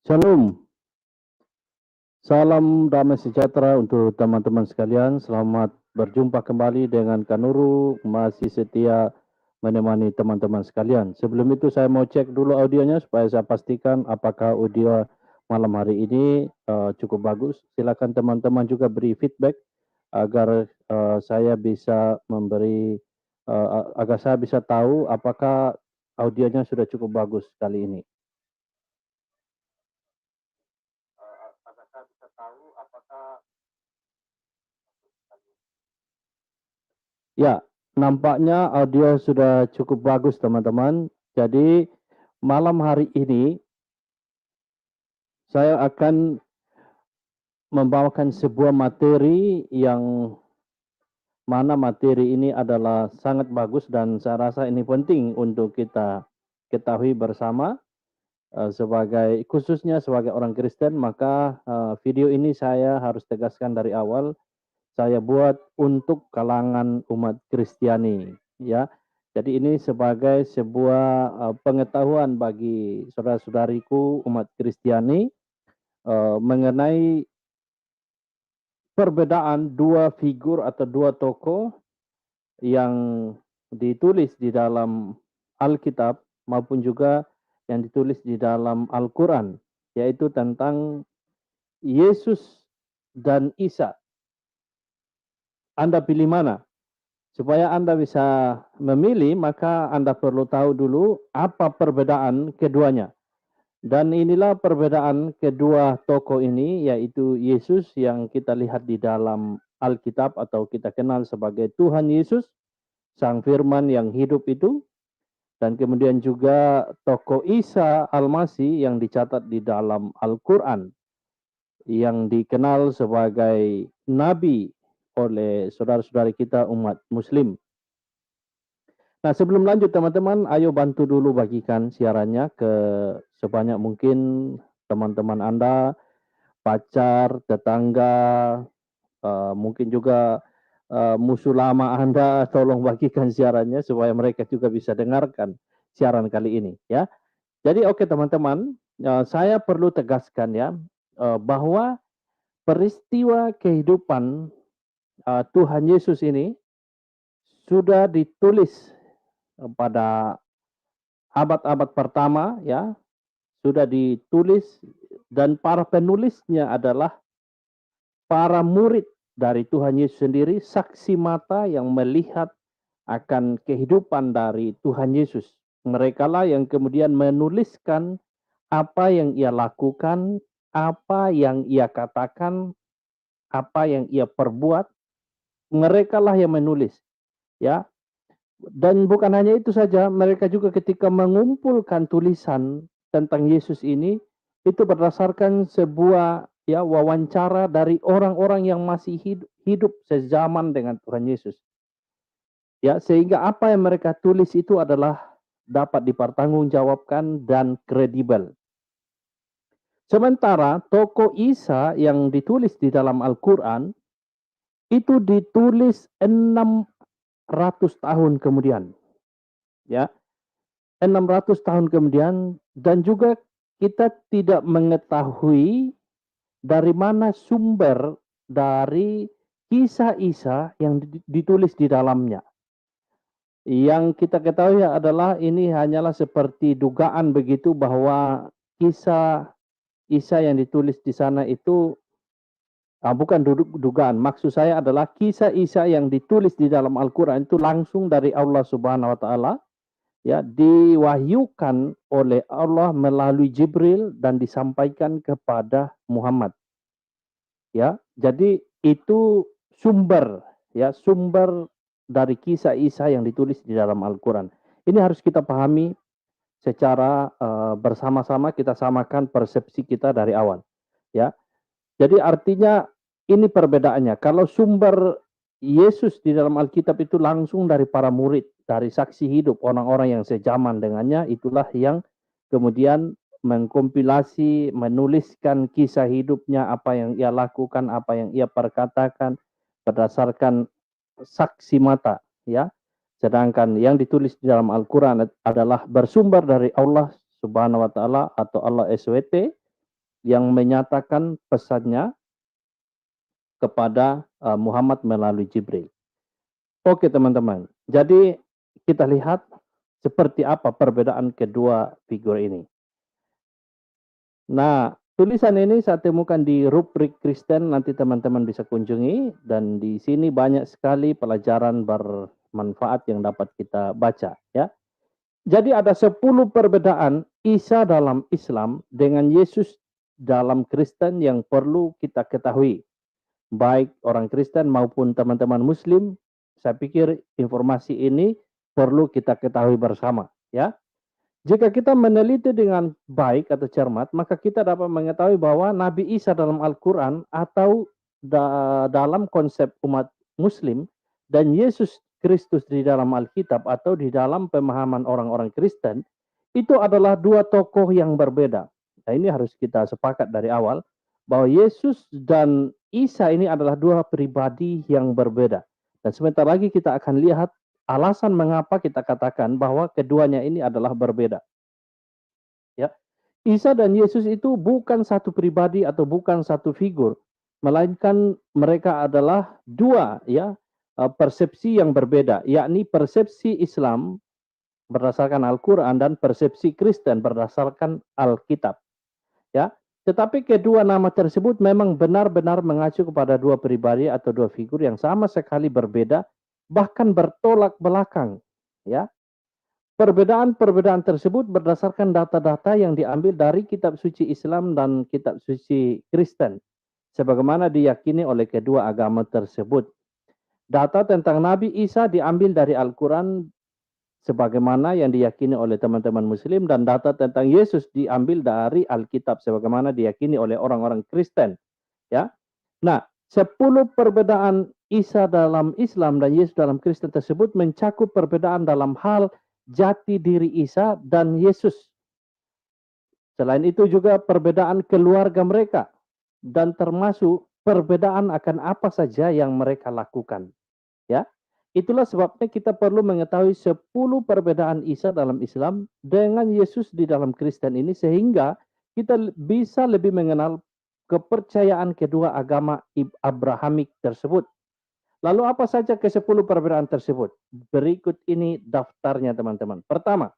Shalom, salam damai sejahtera untuk teman-teman sekalian. Selamat berjumpa kembali dengan Kanuru, masih setia menemani teman-teman sekalian. Sebelum itu saya mau cek dulu audionya supaya saya pastikan apakah audio malam hari ini cukup bagus. Silakan teman-teman juga beri feedback agar saya bisa memberi, agar saya bisa tahu apakah audionya sudah cukup bagus kali ini. Agar saya bisa tahu apakah ya, nampaknya audio sudah cukup bagus teman-teman. Jadi malam hari ini saya akan membawakan sebuah materi yang mana materi ini adalah sangat bagus dan saya rasa ini penting untuk kita ketahui bersama sebagai khususnya sebagai orang Kristen. Maka video ini saya harus tegaskan dari awal, saya buat untuk kalangan umat Kristiani, ya. Jadi ini sebagai sebuah pengetahuan bagi saudara-saudariku umat Kristiani mengenai perbedaan dua figur atau dua tokoh yang ditulis di dalam Alkitab maupun juga yang ditulis di dalam Al-Quran, yaitu tentang Yesus dan Isa. Anda pilih mana? Supaya Anda bisa memilih, maka Anda perlu tahu dulu apa perbedaan keduanya. Dan inilah perbedaan kedua tokoh ini, yaitu Yesus yang kita lihat di dalam Alkitab atau kita kenal sebagai Tuhan Yesus, Sang Firman yang hidup itu, dan kemudian juga tokoh Isa Al-Masih yang dicatat di dalam Al-Quran, yang dikenal sebagai Nabi oleh saudara-saudari kita umat Muslim. Nah, sebelum lanjut teman-teman, ayo bantu dulu bagikan siarannya ke sebanyak mungkin teman-teman Anda, pacar, tetangga, mungkin juga musuh lama Anda. Tolong bagikan siarannya supaya mereka juga bisa dengarkan siaran kali ini, ya. Jadi oke teman-teman, saya perlu tegaskan ya bahwa peristiwa kehidupan Tuhan Yesus ini sudah ditulis pada abad-abad pertama, ya, sudah ditulis, dan para penulisnya adalah para murid dari Tuhan Yesus sendiri, saksi mata yang melihat akan kehidupan dari Tuhan Yesus. Mereka lah yang kemudian menuliskan apa yang ia lakukan, apa yang ia katakan, apa yang ia perbuat. Mereka lah yang menulis, ya. Dan bukan hanya itu saja, mereka juga ketika mengumpulkan tulisan tentang Yesus ini, itu berdasarkan sebuah ya wawancara dari orang-orang yang masih hidup sezaman dengan Tuhan Yesus. Ya, sehingga apa yang mereka tulis itu adalah dapat dipertanggungjawabkan dan kredibel. Sementara tokoh Isa yang ditulis di dalam Al-Quran, itu ditulis 600 tahun kemudian. Ya, 600 tahun kemudian, dan juga kita tidak mengetahui dari mana sumber dari kisah Isa yang ditulis di dalamnya. Yang kita ketahui adalah ini hanyalah seperti dugaan begitu bahwa kisah Isa yang ditulis di sana itu bukan dugaan. Maksud saya adalah kisah Isa yang ditulis di dalam Al-Quran itu langsung dari Allah Subhanahu Wa Taala, ya, diwahyukan oleh Allah melalui Jibril dan disampaikan kepada Muhammad. Ya, jadi itu sumber, ya, sumber dari kisah Isa yang ditulis di dalam Al-Quran. Ini harus kita pahami secara bersama-sama, kita samakan persepsi kita dari awal, ya. Jadi artinya ini perbedaannya. Kalau sumber Yesus di dalam Alkitab itu langsung dari para murid, dari saksi hidup orang-orang yang sejaman dengannya, itulah yang kemudian mengkompilasi, menuliskan kisah hidupnya, apa yang ia lakukan, apa yang ia perkatakan berdasarkan saksi mata, ya. Sedangkan yang ditulis di dalam Al-Quran adalah bersumber dari Allah Subhanahu Wa Taala atau Allah SWT, yang menyatakan pesannya kepada Muhammad melalui Jibril. Oke teman-teman, jadi kita lihat seperti apa perbedaan kedua figur ini. Nah, tulisan ini saya temukan di rubrik Kristen, nanti teman-teman bisa kunjungi, dan di sini banyak sekali pelajaran bermanfaat yang dapat kita baca, ya. Jadi ada 10 perbedaan Isa dalam Islam dengan Yesus dalam Kristen yang perlu kita ketahui. Baik orang Kristen maupun teman-teman Muslim, saya pikir informasi ini perlu kita ketahui bersama, ya. Jika kita meneliti dengan baik atau cermat, maka kita dapat mengetahui bahwa Nabi Isa dalam Al-Quran atau dalam konsep umat Muslim dan Yesus Kristus di dalam Alkitab atau di dalam pemahaman orang-orang Kristen, itu adalah dua tokoh yang berbeda. Nah, ini harus kita sepakat dari awal, bahwa Yesus dan Isa ini adalah dua pribadi yang berbeda. Dan sebentar lagi kita akan lihat alasan mengapa kita katakan bahwa keduanya ini adalah berbeda. Ya, Isa dan Yesus itu bukan satu pribadi atau bukan satu figur, melainkan mereka adalah dua, ya, persepsi yang berbeda, yakni persepsi Islam berdasarkan Al-Quran dan persepsi Kristen berdasarkan Alkitab. Ya, tetapi kedua nama tersebut memang benar-benar mengacu kepada dua pribadi atau dua figur yang sama sekali berbeda, bahkan bertolak belakang. Ya, perbedaan-perbedaan tersebut berdasarkan data-data yang diambil dari kitab suci Islam dan kitab suci Kristen, sebagaimana diyakini oleh kedua agama tersebut. Data tentang Nabi Isa diambil dari Al-Quran sebagaimana yang diyakini oleh teman-teman Muslim, dan data tentang Yesus diambil dari Alkitab sebagaimana diyakini oleh orang-orang Kristen. Ya, nah, 10 perbedaan Isa dalam Islam dan Yesus dalam Kristen tersebut mencakup perbedaan dalam hal jati diri Isa dan Yesus. Selain itu juga perbedaan keluarga mereka dan termasuk perbedaan akan apa saja yang mereka lakukan. Ya, itulah sebabnya kita perlu mengetahui 10 perbedaan Isa dalam Islam dengan Yesus di dalam Kristen ini, sehingga kita bisa lebih mengenal kepercayaan kedua agama Abrahamik tersebut. Lalu apa saja ke-10 perbedaan tersebut? Berikut ini daftarnya teman-teman. Pertama,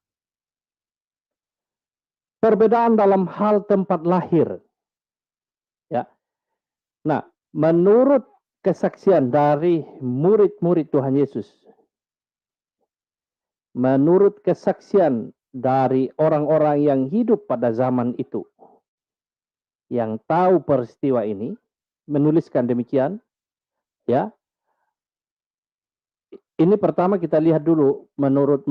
perbedaan dalam hal tempat lahir. Ya. Nah, menurut kesaksian dari murid-murid Tuhan Yesus, menurut kesaksian dari orang-orang yang hidup pada zaman itu, yang tahu peristiwa ini, menuliskan demikian, ya. Ini pertama kita lihat dulu, menurut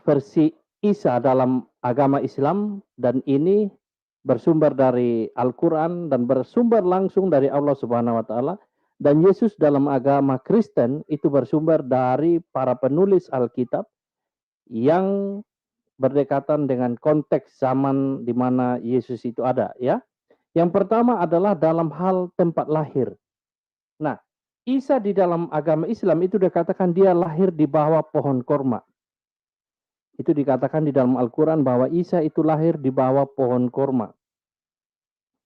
versi Isa dalam agama Islam, dan ini bersumber dari Al-Quran dan bersumber langsung dari Allah Subhanahu wa Ta'ala. Dan Yesus dalam agama Kristen itu bersumber dari para penulis Alkitab yang berdekatan dengan konteks zaman di mana Yesus itu ada, ya. Yang pertama adalah dalam hal tempat lahir. Nah, Isa di dalam agama Islam itu dikatakan dia lahir di bawah pohon korma. Itu dikatakan di dalam Al-Quran bahwa Isa itu lahir di bawah pohon korma.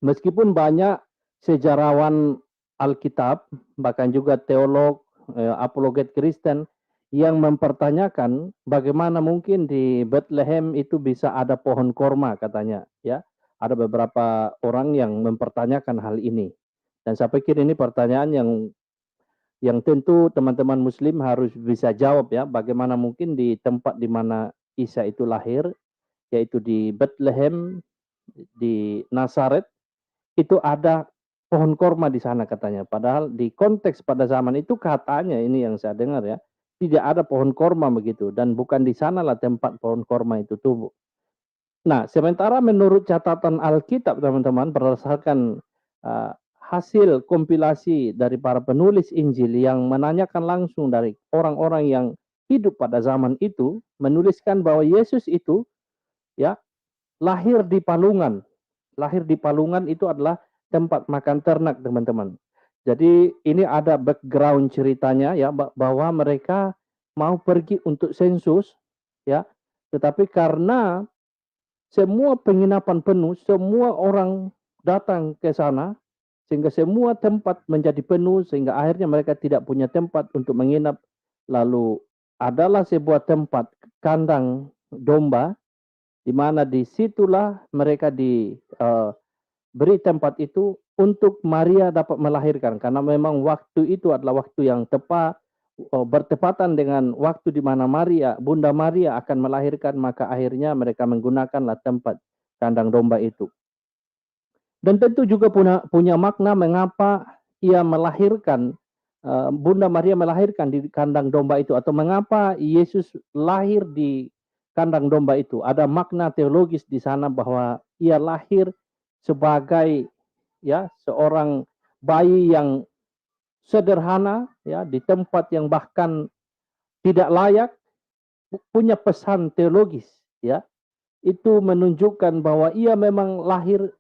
Meskipun banyak sejarawan Alkitab, bahkan juga teolog, apologet Kristen, yang mempertanyakan bagaimana mungkin di Bethlehem itu bisa ada pohon korma katanya, ya. Ada beberapa orang yang mempertanyakan hal ini. Dan saya pikir ini pertanyaan yang tentu teman-teman Muslim harus bisa jawab, ya. Bagaimana mungkin di tempat di mana Isa itu lahir, yaitu di Bethlehem, di Nazaret, itu ada pohon korma di sana katanya. Padahal di konteks pada zaman itu katanya, ini yang saya dengar, ya, tidak ada pohon korma begitu, dan bukan di sanalah tempat pohon korma itu tumbuh. Nah, sementara menurut catatan Alkitab teman-teman, berdasarkan hasil kompilasi dari para penulis Injil yang menanyakan langsung dari orang-orang yang hidup pada zaman itu, menuliskan bahwa Yesus itu, ya, lahir di palungan. Lahir di palungan itu adalah tempat makan ternak teman-teman. Jadi ini ada background ceritanya, ya, bahwa mereka mau pergi untuk sensus, ya, tetapi karena semua penginapan penuh, semua orang datang ke sana, sehingga semua tempat menjadi penuh, sehingga akhirnya mereka tidak punya tempat untuk menginap. Lalu adalah sebuah tempat kandang domba, di mana disitulah mereka diberi tempat itu untuk Maria dapat melahirkan. Karena memang waktu itu adalah waktu yang tepat, bertepatan dengan waktu di mana Bunda Maria akan melahirkan, maka akhirnya mereka menggunakanlah tempat kandang domba itu. Dan tentu juga punya makna mengapa ia melahirkan, Bunda Maria melahirkan di kandang domba itu, atau mengapa Yesus lahir di kandang domba itu. Ada makna teologis di sana bahwa ia lahir sebagai seorang bayi yang sederhana, di tempat yang bahkan tidak layak, punya pesan teologis, itu menunjukkan bahwa ia memang lahir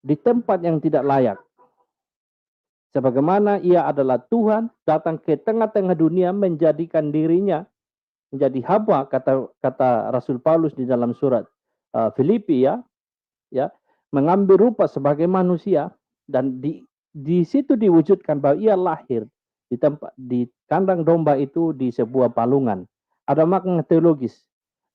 di tempat yang tidak layak. Sebagaimana ia adalah Tuhan, datang ke tengah-tengah dunia, menjadikan dirinya menjadi hamba, kata Rasul Paulus di dalam surat Filipi, mengambil rupa sebagai manusia, dan di situ diwujudkan bahwa ia lahir di kandang domba itu, di sebuah palungan. Ada makna teologis.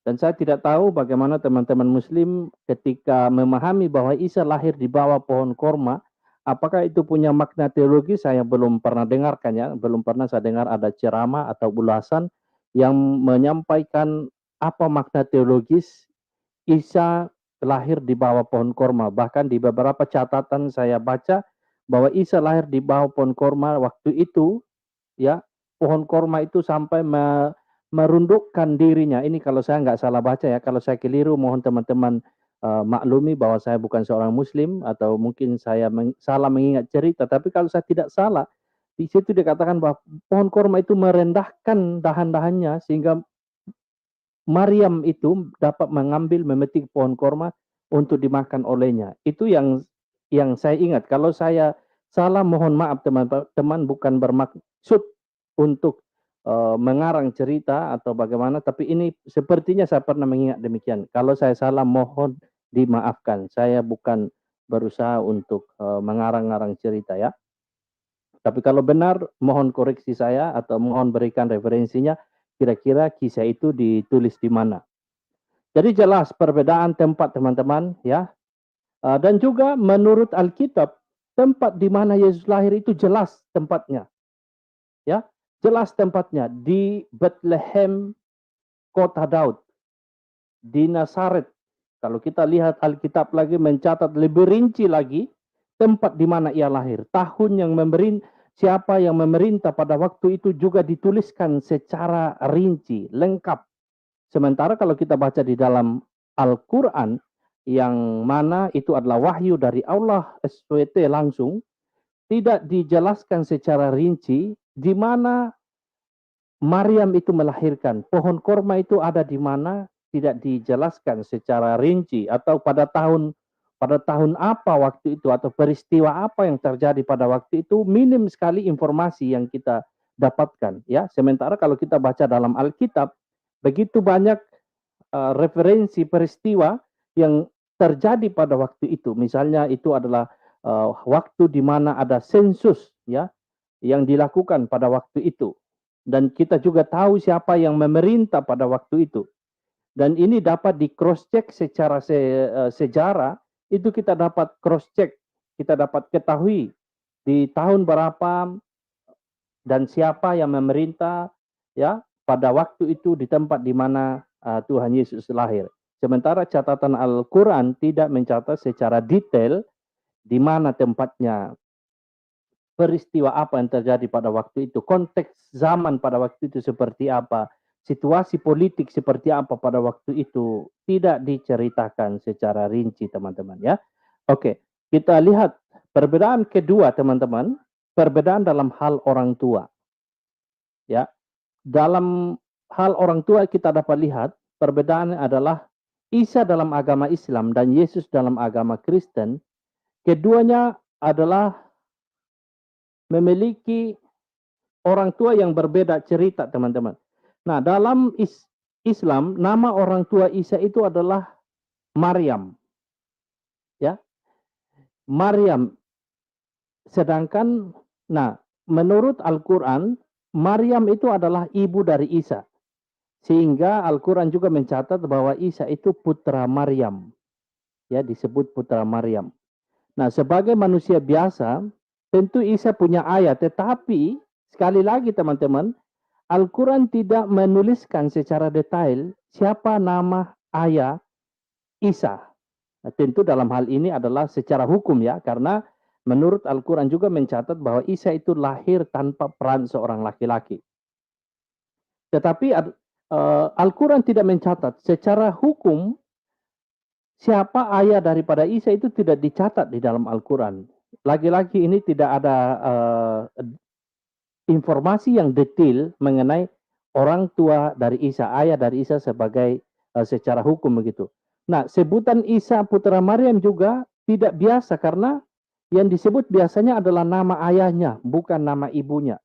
Dan saya tidak tahu bagaimana teman-teman Muslim ketika memahami bahwa Isa lahir di bawah pohon korma, apakah itu punya makna teologis? Saya belum pernah dengarkan, belum pernah saya dengar ada ceramah atau ulasan yang menyampaikan apa makna teologis Isa lahir di bawah pohon korma. Bahkan di beberapa catatan saya baca bahwa Isa lahir di bawah pohon korma waktu itu, pohon korma itu sampai merundukkan dirinya. Ini kalau saya nggak salah baca, kalau saya keliru mohon teman-teman maklumi bahwa saya bukan seorang Muslim, atau mungkin saya salah mengingat cerita. Tapi kalau saya tidak salah, di situ dikatakan bahwa pohon korma itu merendahkan dahan-dahannya sehingga Maryam itu dapat mengambil, memetik pohon korma untuk dimakan olehnya. Itu yang saya ingat. Kalau saya salah mohon maaf teman-teman, bukan bermaksud untuk mengarang cerita atau bagaimana, tapi ini sepertinya saya pernah mengingat demikian. Kalau saya salah mohon dimaafkan. Saya bukan berusaha untuk mengarang-arang cerita, Tapi kalau benar mohon koreksi saya, atau mohon berikan referensinya, kira-kira kisah itu ditulis di mana. Jadi jelas perbedaan tempat teman-teman, dan juga menurut Alkitab, tempat di mana Yesus lahir itu jelas tempatnya. Jelas tempatnya di Bethlehem, kota Daud, di Nazaret. Kalau kita lihat Alkitab lagi mencatat lebih rinci lagi tempat di mana ia lahir, tahun yang siapa yang memerintah pada waktu itu juga dituliskan secara rinci, lengkap. Sementara kalau kita baca di dalam Al-Quran, yang mana itu adalah wahyu dari Allah SWT langsung, tidak dijelaskan secara rinci di mana Maryam itu melahirkan. Pohon korma itu ada di mana, tidak dijelaskan secara rinci, atau pada tahun apa waktu itu, atau peristiwa apa yang terjadi pada waktu itu. Minim sekali informasi yang kita dapatkan, Sementara kalau kita baca dalam Alkitab, begitu banyak referensi peristiwa yang terjadi pada waktu itu. Misalnya itu adalah waktu di mana ada sensus, yang dilakukan pada waktu itu. Dan kita juga tahu siapa yang memerintah pada waktu itu. Dan ini dapat di cross check secara sejarah. Itu kita dapat cross check, kita dapat ketahui di tahun berapa dan siapa yang memerintah, pada waktu itu di tempat di mana Tuhan Yesus lahir. Sementara catatan Al-Quran tidak mencatat secara detail di mana tempatnya, peristiwa apa yang terjadi pada waktu itu, konteks zaman pada waktu itu seperti apa, situasi politik seperti apa pada waktu itu, tidak diceritakan secara rinci, teman-teman, Oke, kita lihat perbedaan kedua, teman-teman, perbedaan dalam hal orang tua. Dalam hal orang tua kita dapat lihat perbedaan adalah Isa dalam agama Islam dan Yesus dalam agama Kristen. Keduanya adalah memiliki orang tua yang berbeda cerita, teman-teman. Nah, dalam Islam, nama orang tua Isa itu adalah Maryam. Maryam. Sedangkan, nah, menurut Al-Quran, Maryam itu adalah ibu dari Isa. Sehingga Al-Quran juga mencatat bahwa Isa itu putra Maryam. Ya, disebut putra Maryam. Nah, sebagai manusia biasa, tentu Isa punya ayah. Tetapi, sekali lagi teman-teman, Al-Quran tidak menuliskan secara detail siapa nama ayah Isa. Nah, tentu dalam hal ini adalah secara hukum ya, karena menurut Al-Quran juga mencatat bahwa Isa itu lahir tanpa peran seorang laki-laki. Tetapi Al-Quran tidak mencatat secara hukum siapa ayah daripada Isa itu tidak dicatat di dalam Al-Quran. Lagi-lagi ini tidak ada informasi yang detail mengenai orang tua dari Isa, ayah dari Isa sebagai secara hukum begitu. Nah, sebutan Isa putra Maryam juga tidak biasa karena yang disebut biasanya adalah nama ayahnya, bukan nama ibunya.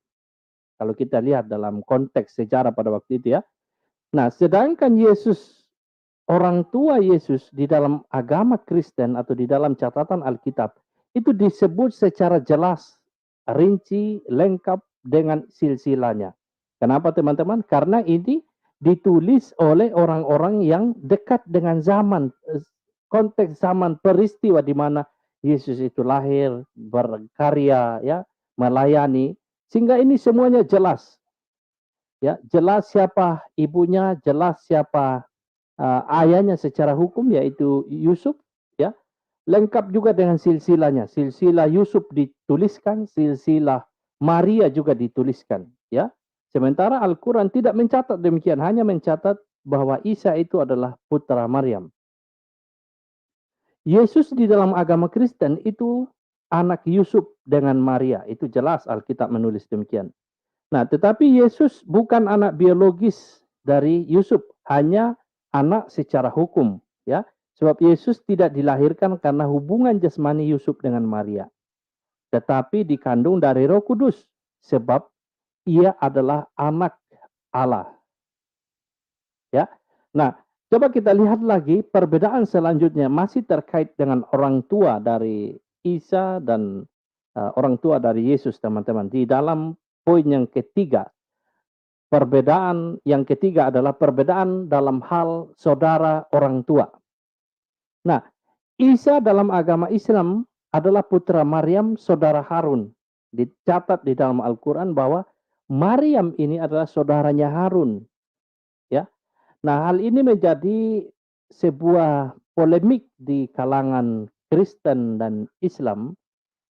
Kalau kita lihat dalam konteks sejarah pada waktu itu ya. Nah, sedangkan Yesus, orang tua Yesus di dalam agama Kristen atau di dalam catatan Alkitab, itu disebut secara jelas, rinci, lengkap dengan silsilahnya. Kenapa teman-teman? Karena ini ditulis oleh orang-orang yang dekat dengan zaman, konteks zaman peristiwa di mana Yesus itu lahir, berkarya, ya, melayani, sehingga ini semuanya jelas. Ya, jelas siapa ibunya, jelas siapa ayahnya secara hukum yaitu Yusuf, ya. Lengkap juga dengan silsilahnya. Silsilah Yusuf dituliskan, silsilah Maria juga dituliskan, ya. Sementara Al-Quran tidak mencatat demikian, hanya mencatat bahwa Isa itu adalah putra Maryam. Yesus di dalam agama Kristen itu anak Yusuf dengan Maria, itu jelas Alkitab menulis demikian. Nah, tetapi Yesus bukan anak biologis dari Yusuf, hanya anak secara hukum, ya. Sebab Yesus tidak dilahirkan karena hubungan jasmani Yusuf dengan Maria, tetapi dikandung dari Roh Kudus, sebab ia adalah anak Allah. Ya. Nah, coba kita lihat lagi perbedaan selanjutnya masih terkait dengan orang tua dari Isa dan orang tua dari Yesus, teman-teman. Di dalam poin yang ketiga, perbedaan yang ketiga adalah perbedaan dalam hal saudara orang tua. Nah, Isa dalam agama Islam adalah putra Maryam, saudara Harun. Dicatat di dalam Al-Quran bahwa Maryam ini adalah saudaranya Harun. Ya. Nah, hal ini menjadi sebuah polemik di kalangan Kristen dan Islam.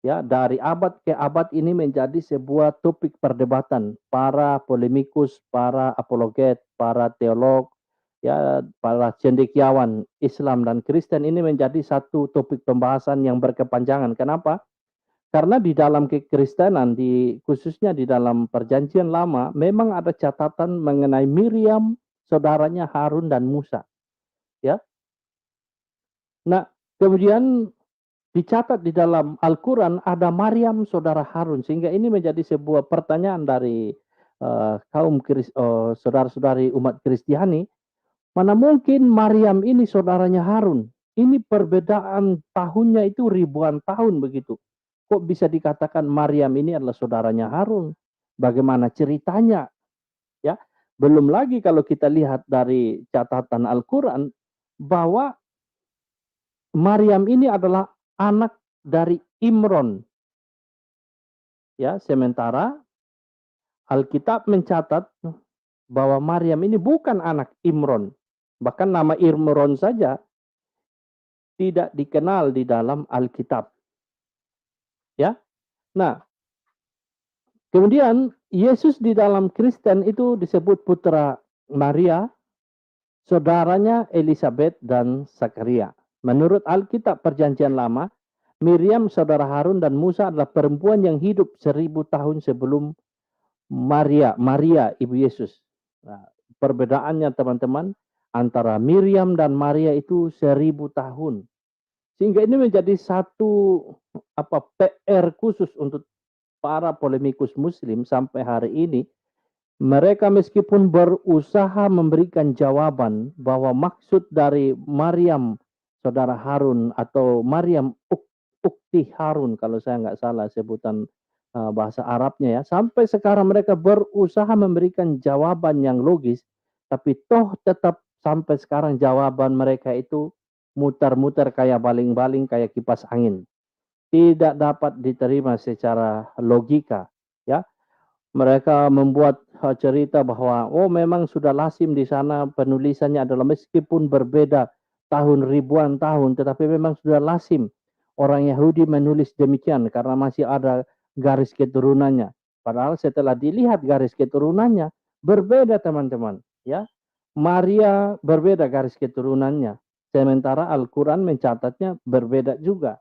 Ya, dari abad ke abad ini menjadi sebuah topik perdebatan para polemikus, para apologet, para teolog, ya, para cendekiawan Islam dan Kristen ini menjadi satu topik pembahasan yang berkepanjangan. Kenapa? Karena di dalam kekristenan, khususnya di dalam Perjanjian Lama, memang ada catatan mengenai Miriam, saudaranya Harun dan Musa. Ya. Nah, kemudian dicatat di dalam Al-Quran ada Maryam saudara Harun, sehingga ini menjadi sebuah pertanyaan dari kaum saudara-saudari umat Kristiani, mana mungkin Maryam ini saudaranya Harun? Ini perbedaan tahunnya itu ribuan tahun begitu. Kok bisa dikatakan Maryam ini adalah saudaranya Harun? Bagaimana ceritanya? Ya, belum lagi kalau kita lihat dari catatan Al-Quran bahwa Maryam ini adalah anak dari Imron. Ya, sementara Alkitab mencatat bahwa Maryam ini bukan anak Imron. Bahkan nama Imron saja tidak dikenal di dalam Alkitab. Ya. Nah, kemudian Yesus di dalam Kristen itu disebut putra Maria, saudaranya Elizabeth dan Zakaria. Menurut Alkitab Perjanjian Lama, Miriam, saudara Harun dan Musa adalah perempuan yang hidup 1000 tahun sebelum Maria, ibu Yesus. Nah, perbedaannya teman-teman antara Miriam dan Maria itu 1000 tahun. Sehingga ini menjadi satu PR khusus untuk para polemikus Muslim sampai hari ini. Mereka meskipun berusaha memberikan jawaban bahwa maksud dari Maryam saudara Harun atau Maryam ukti Harun, kalau saya nggak salah sebutan bahasa Arabnya ya. Sampai sekarang mereka berusaha memberikan jawaban yang logis, tapi toh tetap sampai sekarang jawaban mereka itu mutar-mutar kayak baling-baling, kayak kipas angin. Tidak dapat diterima secara logika, ya. Mereka membuat cerita bahwa oh memang sudah lazim di sana, penulisannya adalah meskipun berbeda tahun ribuan tahun, tetapi memang sudah lazim orang Yahudi menulis demikian karena masih ada garis keturunannya. Padahal setelah dilihat garis keturunannya berbeda, teman-teman, ya. Maria berbeda garis keturunannya, sementara Al-Quran mencatatnya berbeda juga.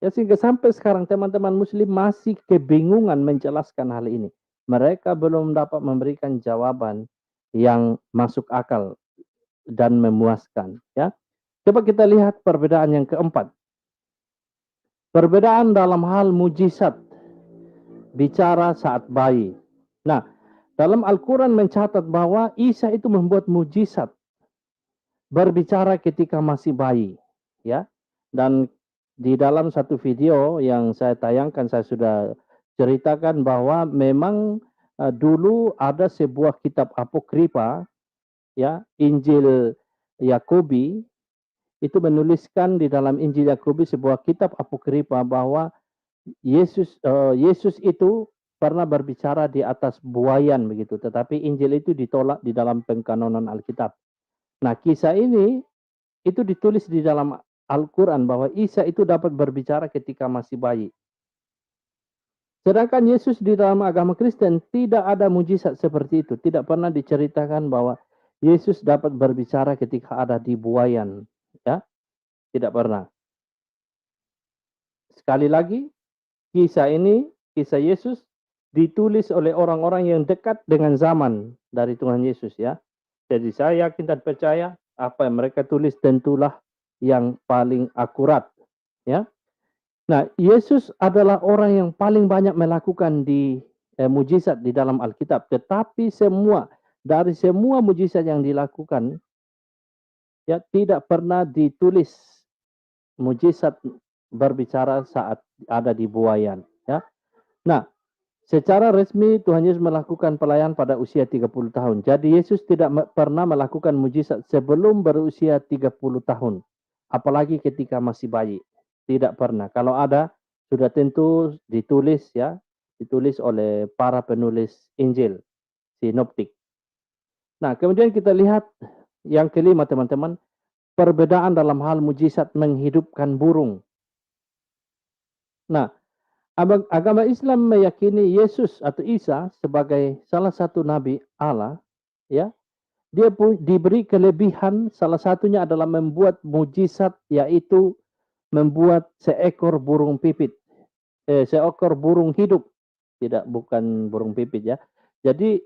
Ya, sehingga sampai sekarang teman-teman Muslim masih kebingungan menjelaskan hal ini. Mereka belum dapat memberikan jawaban yang masuk akal dan memuaskan. Ya, coba kita lihat perbedaan yang keempat. Perbedaan dalam hal mujizat, bicara saat bayi. Nah, dalam Al-Quran mencatat bahwa Isa itu membuat mujizat, berbicara ketika masih bayi. Ya, dan di dalam satu video yang saya tayangkan, saya sudah ceritakan bahwa memang dulu ada sebuah kitab apokrifa, ya, Injil Yakobi, itu menuliskan di dalam Injil Yakobi sebuah kitab apokrifa bahwa Yesus itu pernah berbicara di atas buayan begitu, tetapi Injil itu ditolak di dalam pengkanonan Alkitab. Nah, kisah ini itu ditulis di dalam Al-Quran bahwa Isa itu dapat berbicara ketika masih bayi. Sedangkan Yesus di dalam agama Kristen tidak ada mujizat seperti itu. Tidak pernah diceritakan bahwa Yesus dapat berbicara ketika ada di buayan. Ya, tidak pernah. Sekali lagi, kisah ini, kisah Yesus, ditulis oleh orang-orang yang dekat dengan zaman dari Tuhan Yesus, ya. Jadi saya yakin dan percaya apa yang mereka tulis tentulah yang paling akurat, ya. Nah, Yesus adalah orang yang paling banyak melakukan mujizat di dalam Alkitab, tetapi dari semua mujizat yang dilakukan, ya, tidak pernah ditulis mujizat berbicara saat ada di buayan, ya. Nah, secara resmi Tuhan Yesus melakukan pelayanan pada usia 30 tahun. Jadi Yesus tidak pernah melakukan mujizat sebelum berusia 30 tahun. Apalagi ketika masih bayi. Tidak pernah. Kalau ada, sudah tentu ditulis, ya. Ditulis oleh para penulis Injil, sinoptik. Nah, kemudian kita lihat yang kelima, teman-teman. Perbedaan dalam hal mujizat menghidupkan burung. Nah, agama Islam meyakini Yesus atau Isa sebagai salah satu nabi Allah, ya. Dia diberi kelebihan, salah satunya adalah membuat mujizat, yaitu membuat seekor burung pipit, seekor burung hidup, bukan burung pipit, ya. Jadi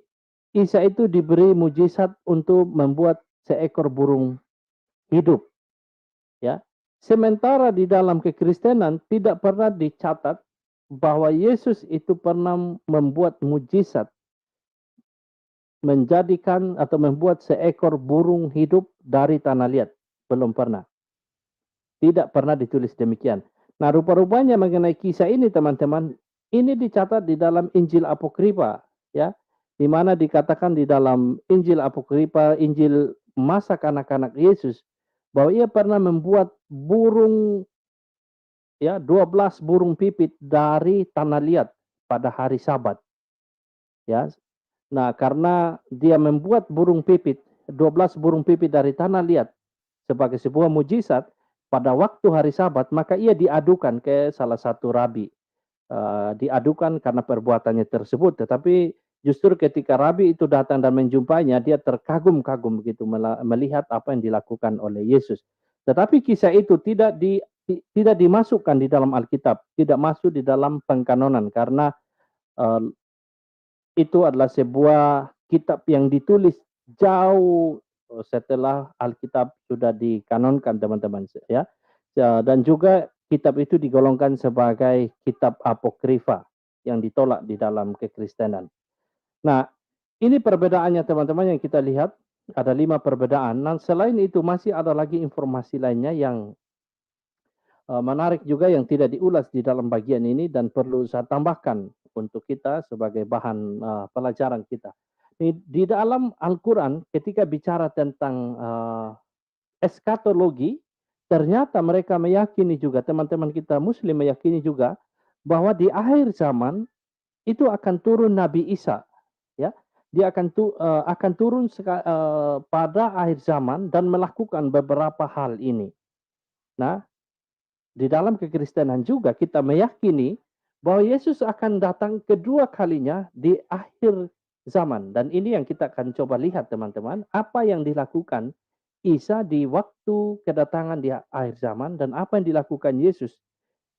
Isa itu diberi mujizat untuk membuat seekor burung hidup, ya. Sementara di dalam kekristenan tidak pernah dicatat bahwa Yesus itu pernah membuat mujizat menjadikan atau membuat seekor burung hidup dari tanah liat. Belum pernah. Tidak pernah ditulis demikian. Nah, rupa-rupanya mengenai kisah ini, teman-teman, ini dicatat di dalam Injil Apokrifa, ya, di mana dikatakan di dalam Injil Apokrifa, Injil masa kanak-kanak Yesus, bahwa ia pernah membuat burung, ya, 12 burung pipit dari tanah liat pada hari Sabat, ya. Nah, karena dia membuat burung pipit, 12 burung pipit dari tanah liat sebagai sebuah mujizat pada waktu hari Sabat, maka ia diadukan ke salah satu rabi. Diadukan karena perbuatannya tersebut, tetapi justru ketika rabi itu datang dan menjumpainya, dia terkagum-kagum begitu melihat apa yang dilakukan oleh Yesus. Tetapi kisah itu tidak dimasukkan di dalam Alkitab, tidak masuk di dalam pengkanonan, karena itu adalah sebuah kitab yang ditulis jauh setelah Alkitab sudah dikanonkan, teman-teman, ya. Dan juga kitab itu digolongkan sebagai kitab apokrifa yang ditolak di dalam kekristenan. Nah, ini perbedaannya, teman-teman, yang kita lihat. Ada 5 perbedaan. Nah, selain itu masih ada lagi informasi lainnya yang menarik juga yang tidak diulas di dalam bagian ini dan perlu saya tambahkan untuk kita sebagai bahan pelajaran kita. Di dalam Al-Quran ketika bicara tentang eskatologi, ternyata mereka meyakini juga, teman-teman kita Muslim meyakini juga bahwa di akhir zaman itu akan turun Nabi Isa, ya. Dia akan turun pada akhir zaman dan melakukan beberapa hal ini. Nah, di dalam kekristenan juga kita meyakini bahwa Yesus akan datang kedua kalinya di akhir zaman. Dan ini yang kita akan coba lihat teman-teman, apa yang dilakukan Isa di waktu kedatangan di akhir zaman dan apa yang dilakukan Yesus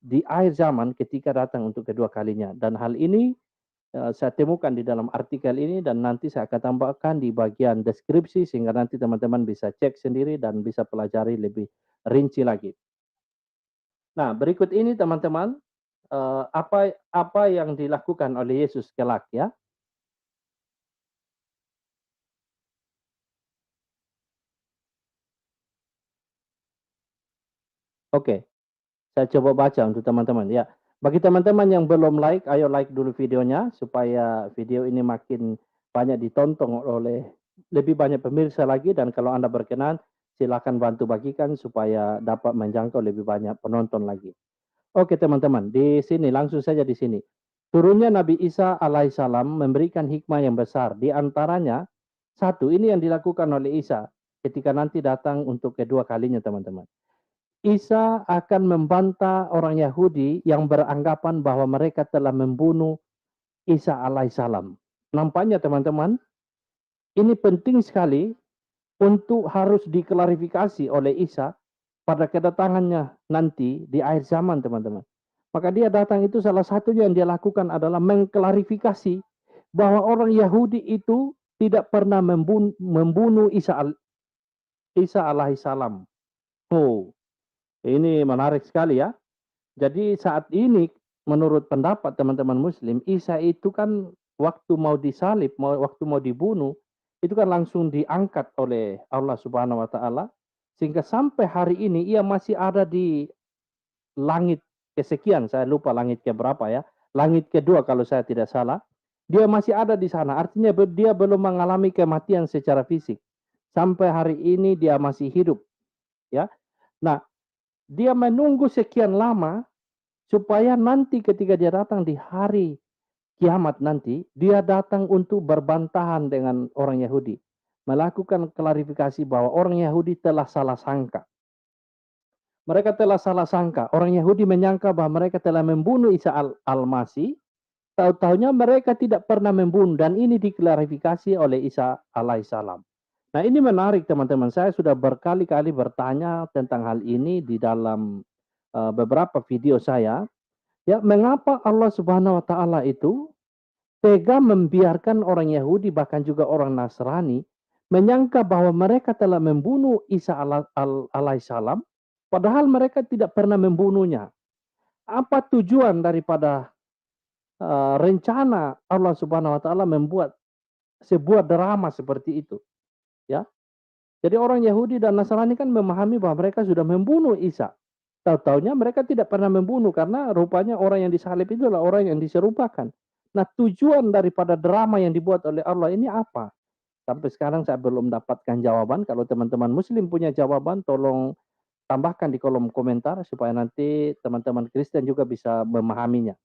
di akhir zaman ketika datang untuk kedua kalinya. Dan hal ini saya temukan di dalam artikel ini dan nanti saya akan tambahkan di bagian deskripsi sehingga nanti teman-teman bisa cek sendiri dan bisa pelajari lebih rinci lagi. Nah, berikut ini teman-teman apa yang dilakukan oleh Yesus kelak ya. Oke, saya coba baca untuk teman-teman ya. Bagi teman-teman yang belum like, ayo like dulu videonya supaya video ini makin banyak ditonton oleh lebih banyak pemirsa lagi dan kalau Anda berkenan silakan bantu bagikan supaya dapat menjangkau lebih banyak penonton lagi. Oke teman-teman, di sini langsung saja di sini. Turunnya Nabi Isa alaihissalam memberikan hikmah yang besar. Di antaranya, satu, ini yang dilakukan oleh Isa ketika nanti datang untuk kedua kalinya teman-teman. Isa akan membantah orang Yahudi yang beranggapan bahwa mereka telah membunuh Isa alaihissalam. Nampaknya teman-teman, ini penting sekali untuk harus diklarifikasi oleh Isa pada kedatangannya nanti di akhir zaman teman-teman. Maka dia datang itu salah satunya yang dia lakukan adalah mengklarifikasi bahwa orang Yahudi itu tidak pernah membunuh Isa alaihissalam. Oh, ini menarik sekali ya. Jadi saat ini menurut pendapat teman-teman Muslim, Isa itu kan waktu mau disalib, waktu mau dibunuh, itu kan langsung diangkat oleh Allah Subhanahu wa taala sehingga sampai hari ini ia masih ada di langit kesekian, saya lupa langit ke berapa ya. Langit kedua kalau saya tidak salah. Dia masih ada di sana. Artinya dia belum mengalami kematian secara fisik. Sampai hari ini dia masih hidup, ya. Nah, dia menunggu sekian lama supaya nanti ketika dia datang di hari kiamat nanti, dia datang untuk berbantahan dengan orang Yahudi. Melakukan klarifikasi bahwa orang Yahudi telah salah sangka. Mereka telah salah sangka. Orang Yahudi menyangka bahwa mereka telah membunuh Isa al-Masih. Tahu-tahunya mereka tidak pernah membunuh. Dan ini diklarifikasi oleh Isa alaihissalam. Nah ini menarik teman-teman. Saya sudah berkali-kali bertanya tentang hal ini di dalam beberapa video saya. Ya, mengapa Allah Subhanahu wa taala itu tega membiarkan orang Yahudi bahkan juga orang Nasrani menyangka bahwa mereka telah membunuh Isa alaihissalam padahal mereka tidak pernah membunuhnya. Apa tujuan daripada rencana Allah Subhanahu wa taala membuat sebuah drama seperti itu? Ya. Jadi orang Yahudi dan Nasrani kan memahami bahwa mereka sudah membunuh Isa. Tahu-taunya mereka tidak pernah membunuh karena rupanya orang yang disalib itu adalah orang yang diserupakan. Nah tujuan daripada drama yang dibuat oleh Allah ini apa? Sampai sekarang saya belum dapatkan jawaban. Kalau teman-teman Muslim punya jawaban, tolong tambahkan di kolom komentar supaya nanti teman-teman Kristen juga bisa memahaminya.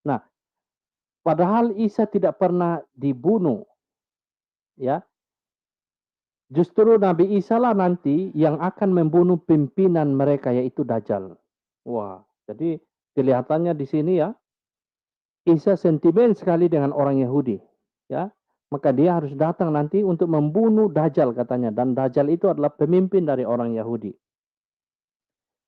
Nah, padahal Isa tidak pernah dibunuh, ya. Justru Nabi Isa lah nanti yang akan membunuh pimpinan mereka yaitu Dajjal. Wah, jadi kelihatannya di sini ya, Isa sentimen sekali dengan orang Yahudi, ya. Maka dia harus datang nanti untuk membunuh Dajjal katanya dan Dajjal itu adalah pemimpin dari orang Yahudi.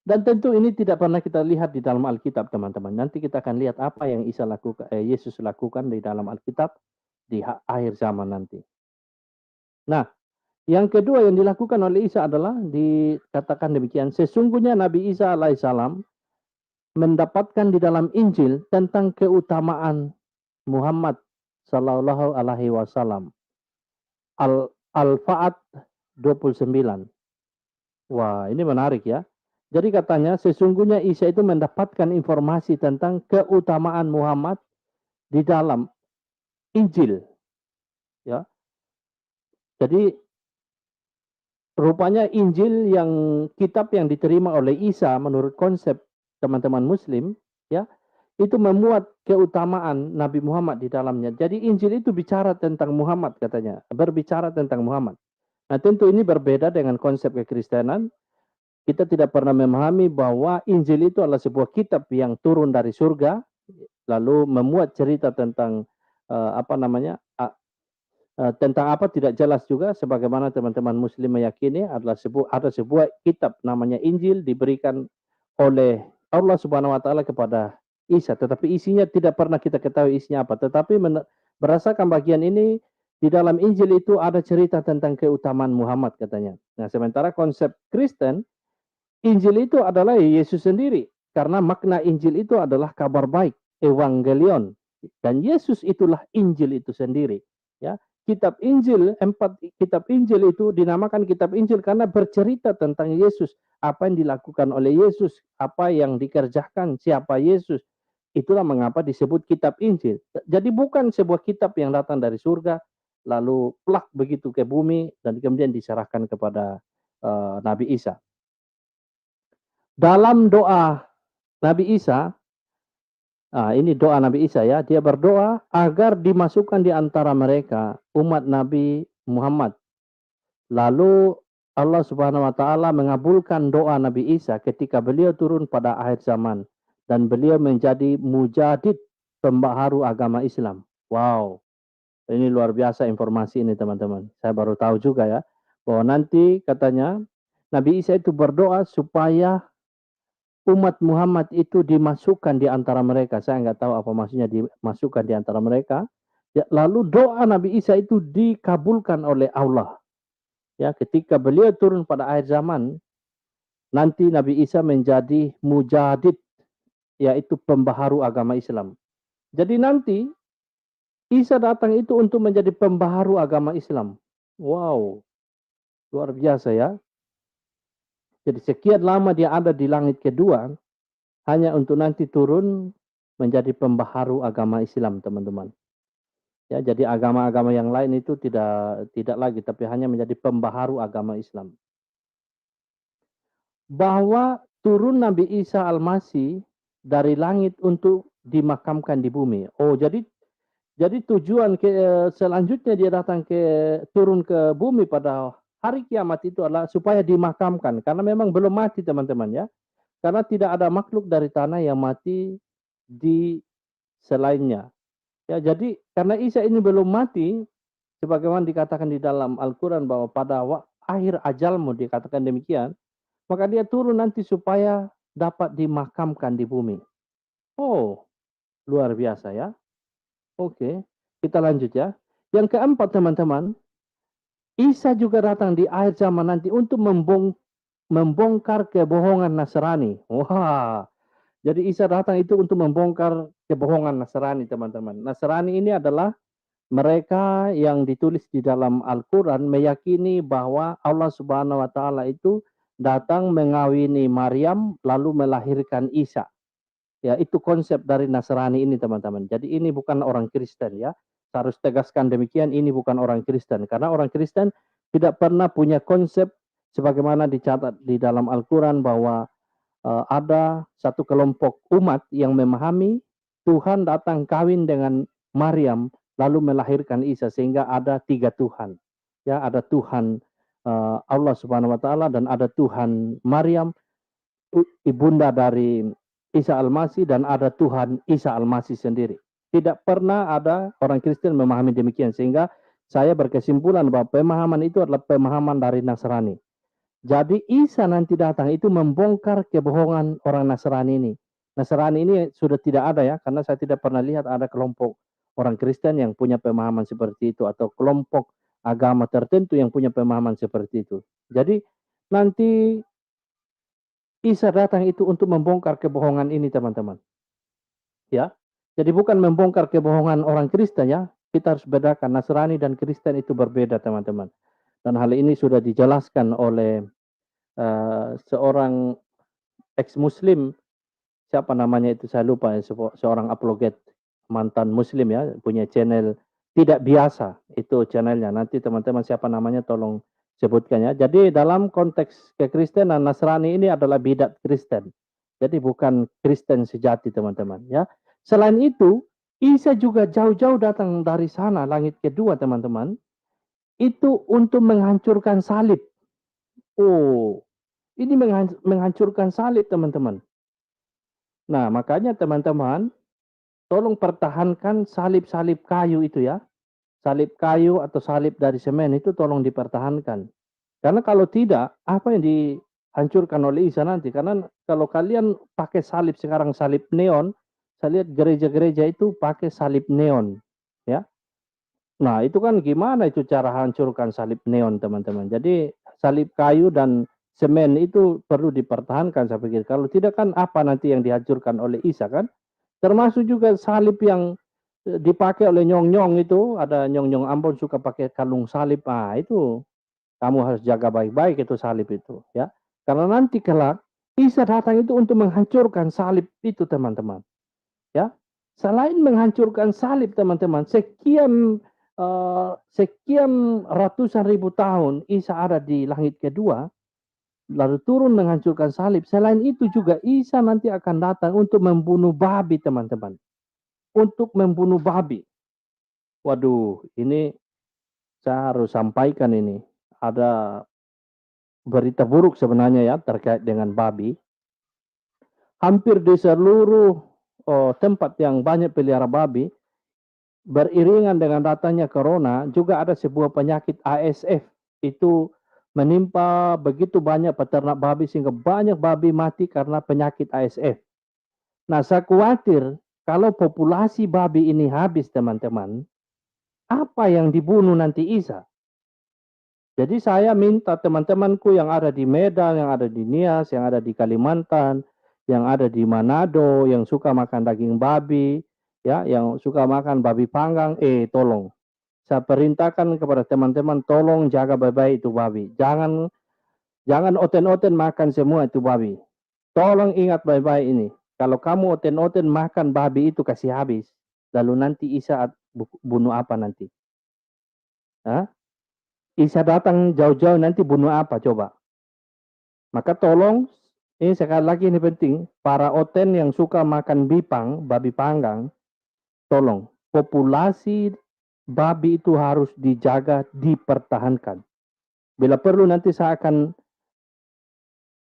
Dan tentu ini tidak pernah kita lihat di dalam Alkitab, teman-teman. Nanti kita akan lihat apa yang Yesus lakukan di dalam Alkitab di akhir zaman nanti. Nah, yang kedua yang dilakukan oleh Isa adalah dikatakan demikian. Sesungguhnya Nabi Isa alaihissalam mendapatkan di dalam Injil tentang keutamaan Muhammad sallallahu alaihi wasallam. Al-Fa'at 29. Wah, ini menarik ya. Jadi katanya sesungguhnya Isa itu mendapatkan informasi tentang keutamaan Muhammad di dalam Injil, ya. Jadi rupanya Injil yang kitab yang diterima oleh Isa menurut konsep teman-teman Muslim, ya, itu memuat keutamaan Nabi Muhammad di dalamnya. Jadi Injil itu bicara tentang Muhammad katanya, berbicara tentang Muhammad. Nah, tentu ini berbeda dengan konsep kekristenan. Kita tidak pernah memahami bahwa Injil itu adalah sebuah kitab yang turun dari surga, lalu memuat cerita tentang apa namanya, tentang apa tidak jelas juga, sebagaimana teman-teman Muslim meyakini ada sebuah kitab namanya Injil diberikan oleh Allah Subhanahu Wa Taala kepada Isa, tetapi isinya tidak pernah kita ketahui isinya apa. Tetapi berdasarkan bagian ini di dalam Injil itu ada cerita tentang keutamaan Muhammad katanya. Nah, sementara konsep Kristen, Injil itu adalah Yesus sendiri. Karena makna Injil itu adalah kabar baik, evangelion. Dan Yesus itulah Injil itu sendiri. Ya, kitab Injil, 4 kitab Injil itu dinamakan kitab Injil karena bercerita tentang Yesus. Apa yang dilakukan oleh Yesus, apa yang dikerjakan, siapa Yesus. Itulah mengapa disebut kitab Injil. Jadi bukan sebuah kitab yang datang dari surga, lalu plak begitu ke bumi, dan kemudian diserahkan kepada Nabi Isa. Dalam doa Nabi Isa, ini doa Nabi Isa ya, dia berdoa agar dimasukkan di antara mereka umat Nabi Muhammad. Lalu Allah Subhanahu Wa Taala mengabulkan doa Nabi Isa ketika beliau turun pada akhir zaman dan beliau menjadi mujadid, pembaharu agama Islam. Wow, ini luar biasa informasi ini teman-teman. Saya baru tahu juga ya bahwa nanti katanya Nabi Isa itu berdoa supaya umat Muhammad itu dimasukkan di antara mereka. Saya nggak tahu apa maksudnya dimasukkan di antara mereka. Ya, lalu doa Nabi Isa itu dikabulkan oleh Allah. Ya, ketika beliau turun pada akhir zaman, nanti Nabi Isa menjadi mujadid, yaitu pembaharu agama Islam. Jadi nanti Isa datang itu untuk menjadi pembaharu agama Islam. Wow, luar biasa ya. Jadi sekian lama dia ada di langit kedua, hanya untuk nanti turun menjadi pembaharu agama Islam, teman-teman. Ya, jadi agama-agama yang lain itu tidak lagi, tapi hanya menjadi pembaharu agama Islam. Bahwa turun Nabi Isa Al-Masih dari langit untuk dimakamkan di bumi. Oh, jadi tujuan selanjutnya dia datang turun ke bumi pada hari kiamat itu adalah supaya dimakamkan, karena memang belum mati teman-teman ya. Karena tidak ada makhluk dari tanah yang mati di selainnya. Ya, jadi karena Isa ini belum mati, sebagaimana dikatakan di dalam Al-Quran bahwa pada akhir ajalmu dikatakan demikian, maka dia turun nanti supaya dapat dimakamkan di bumi. Oh, luar biasa ya. Oke, kita lanjut ya. Yang keempat teman-teman, Isa juga datang di akhir zaman nanti untuk membongkar kebohongan Nasrani. Wah, jadi Isa datang itu untuk membongkar kebohongan Nasrani, teman-teman. Nasrani ini adalah mereka yang ditulis di dalam Al-Quran meyakini bahwa Allah Subhanahu Wa Taala itu datang mengawini Maryam lalu melahirkan Isa. Ya, itu konsep dari Nasrani ini, teman-teman. Jadi ini bukan orang Kristen ya. Saya harus tegaskan demikian, ini bukan orang Kristen. Karena orang Kristen tidak pernah punya konsep sebagaimana dicatat di dalam Al-Quran bahwa ada satu kelompok umat yang memahami Tuhan datang kawin dengan Maryam lalu melahirkan Isa, sehingga ada 3 Tuhan. Ya, ada Tuhan Allah Subhanahu Wa Taala dan ada Tuhan Maryam, ibunda dari Isa Al-Masih, dan ada Tuhan Isa Al-Masih sendiri. Tidak pernah ada orang Kristen memahami demikian, sehingga saya berkesimpulan bahwa pemahaman itu adalah pemahaman dari Nasrani. Jadi Isa nanti datang itu membongkar kebohongan orang Nasrani ini. Nasrani ini sudah tidak ada ya, karena saya tidak pernah lihat ada kelompok orang Kristen yang punya pemahaman seperti itu, atau kelompok agama tertentu yang punya pemahaman seperti itu. Jadi nanti Isa datang itu untuk membongkar kebohongan ini, teman-teman. Ya, jadi bukan membongkar kebohongan orang Kristen ya. Kita harus bedakan Nasrani dan Kristen itu berbeda, teman-teman. Dan hal ini sudah dijelaskan oleh seorang ex-muslim, siapa namanya itu saya lupa, seorang apologet mantan muslim ya, punya channel tidak biasa, itu channelnya. Nanti teman-teman siapa namanya tolong sebutkan ya. Jadi dalam konteks kekristenan, Nasrani ini adalah bidat Kristen. Jadi bukan Kristen sejati teman-teman ya. Selain itu, Isa juga jauh-jauh datang dari sana, langit kedua teman-teman. Itu untuk menghancurkan salib. Oh, ini menghancurkan salib teman-teman. Nah, makanya teman-teman, tolong pertahankan salib-salib kayu itu ya. Salib kayu atau salib dari semen itu tolong dipertahankan. Karena kalau tidak, apa yang dihancurkan oleh Isa nanti? Karena kalau kalian pakai salib sekarang, salib neon, saya lihat gereja-gereja itu pakai salib neon. Ya. Nah, itu kan gimana itu cara hancurkan salib neon, teman-teman. Jadi, salib kayu dan semen itu perlu dipertahankan, saya pikir. Kalau tidak kan apa nanti yang dihancurkan oleh Isa kan? Termasuk juga salib yang dipakai oleh nyong-nyong itu, ada nyong-nyong Ambon suka pakai kalung salib. Ah, itu kamu harus jaga baik-baik itu salib itu, ya. Karena nanti kelak Isa datang itu untuk menghancurkan salib itu, teman-teman. Ya. Selain menghancurkan salib, teman-teman, sekian ratusan ribu tahun Isa ada di langit kedua, lalu turun menghancurkan salib. Selain itu juga Isa nanti akan datang untuk membunuh babi, teman-teman. Untuk membunuh babi. Waduh, ini saya harus sampaikan ini. Ada berita buruk sebenarnya ya terkait dengan babi. Hampir di seluruh tempat yang banyak pelihara babi, beriringan dengan datangnya corona, juga ada sebuah penyakit ASF. Itu menimpa begitu banyak peternak babi sehingga banyak babi mati karena penyakit ASF. Nah, saya khawatir kalau populasi babi ini habis, teman-teman, apa yang dibunuh nanti Isa? Jadi saya minta teman-temanku yang ada di Medan, yang ada di Nias, yang ada di Kalimantan, yang ada di Manado, yang suka makan daging babi, ya, yang suka makan babi panggang, tolong. Saya perintahkan kepada teman-teman, tolong jaga baik-baik itu babi. Jangan oten-oten makan semua itu babi. Tolong ingat baik-baik ini. Kalau kamu oten-oten makan babi itu kasih habis. Lalu nanti Isa bunuh apa nanti? Hah? Isa datang jauh-jauh nanti bunuh apa coba? Maka tolong, ini sekali lagi ini penting, para oten yang suka makan bipang, babi panggang, tolong, populasi babi itu harus dijaga, dipertahankan. Bila perlu nanti saya akan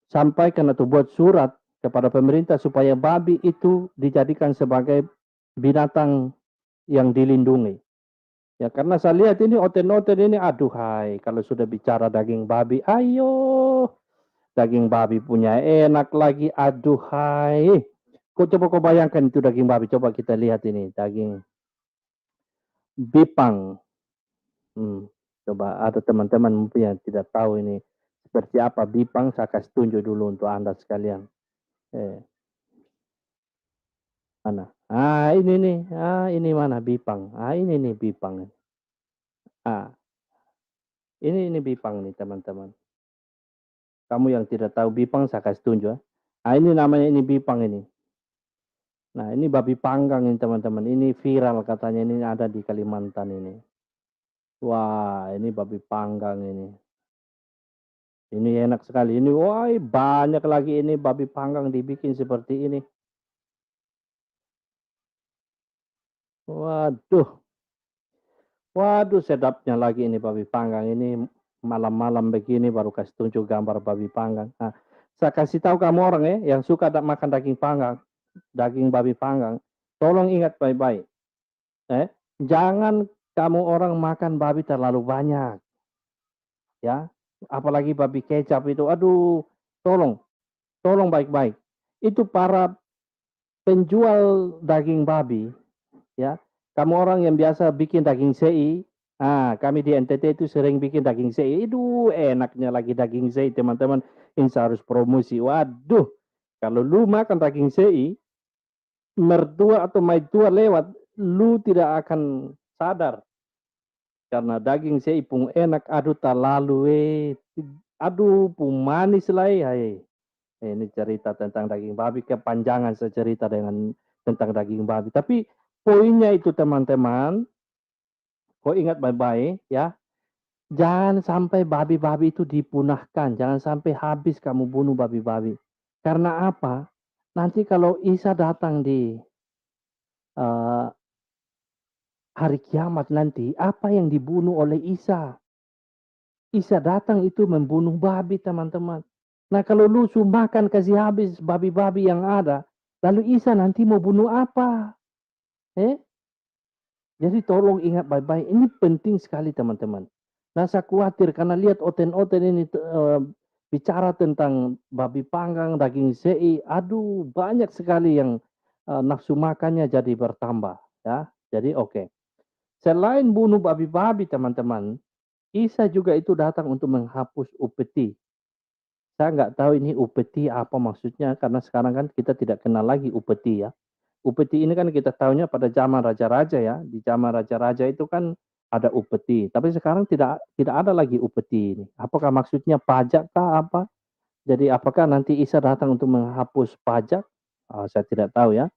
sampaikan atau buat surat kepada pemerintah supaya babi itu dijadikan sebagai binatang yang dilindungi. Ya, karena saya lihat ini oten-oten ini, aduhai, kalau sudah bicara daging babi, ayo, daging babi punya enak lagi, aduhai. Coba kau bayangkan itu daging babi, coba kita lihat ini, daging bipang. Coba ada teman-teman mungkin yang tidak tahu ini seperti apa bipang, saya kasih tunjuk dulu untuk Anda sekalian. Mana? Ini nih. Ini mana bipang? Ini nih bipang. Ini bipang nih teman-teman. Kamu yang tidak tahu bipang saya kasih tunjuk. Ini namanya ini bipang ini. Nah, ini babi panggang ini teman-teman. Ini viral katanya, ini ada di Kalimantan ini. Wah, ini babi panggang ini. Ini enak sekali. Ini wah, banyak lagi ini babi panggang dibikin seperti ini. Waduh. Waduh, sedapnya lagi ini babi panggang. Ini malam-malam begini baru kasih tunjuk gambar babi panggang. Nah, saya kasih tahu kamu orang yang suka makan daging panggang, daging babi panggang, tolong ingat baik-baik. Jangan kamu orang makan babi terlalu banyak. Ya, apalagi babi kecap itu. Aduh, tolong baik-baik. Itu para penjual daging babi, ya. Kamu orang yang biasa bikin daging sei, kami di NTT itu sering bikin daging sei. Itu enaknya lagi daging sei, teman-teman. Insya harus promosi. Waduh, kalau lu makan daging sei, mertua atau maitua lewat, lu tidak akan sadar. Karena daging sei pun enak, aduh terlalu aduh pun manis lah. Ini cerita tentang daging babi, kepanjangan saya cerita dengan tentang daging babi. Tapi poinnya itu teman-teman, kau ingat baik-baik ya, jangan sampai babi-babi itu dipunahkan, jangan sampai habis kamu bunuh babi-babi. Karena apa? Nanti kalau Isa datang di uh, hari kiamat nanti, apa yang dibunuh oleh Isa? Isa datang itu membunuh babi teman-teman. Nah kalau lusu makan kasih habis babi-babi yang ada, lalu Isa nanti mau bunuh apa? Jadi tolong ingat baik-baik, ini penting sekali teman-teman. Nah saya khawatir karena lihat oten-oten ini bicara tentang babi panggang, daging sei, aduh banyak sekali yang nafsu makannya jadi bertambah. Ya, jadi oke. Selain bunuh babi-babi teman-teman, Isa juga itu datang untuk menghapus upeti. Saya nggak tahu ini upeti apa maksudnya karena sekarang kan kita tidak kenal lagi upeti ya. Upeti ini kan kita tahunya pada zaman raja-raja ya. Di zaman raja-raja itu kan ada upeti. Tapi sekarang tidak ada lagi upeti ini. Apakah maksudnya pajak kah apa? Jadi apakah nanti Isa datang untuk menghapus pajak? Saya tidak tahu ya.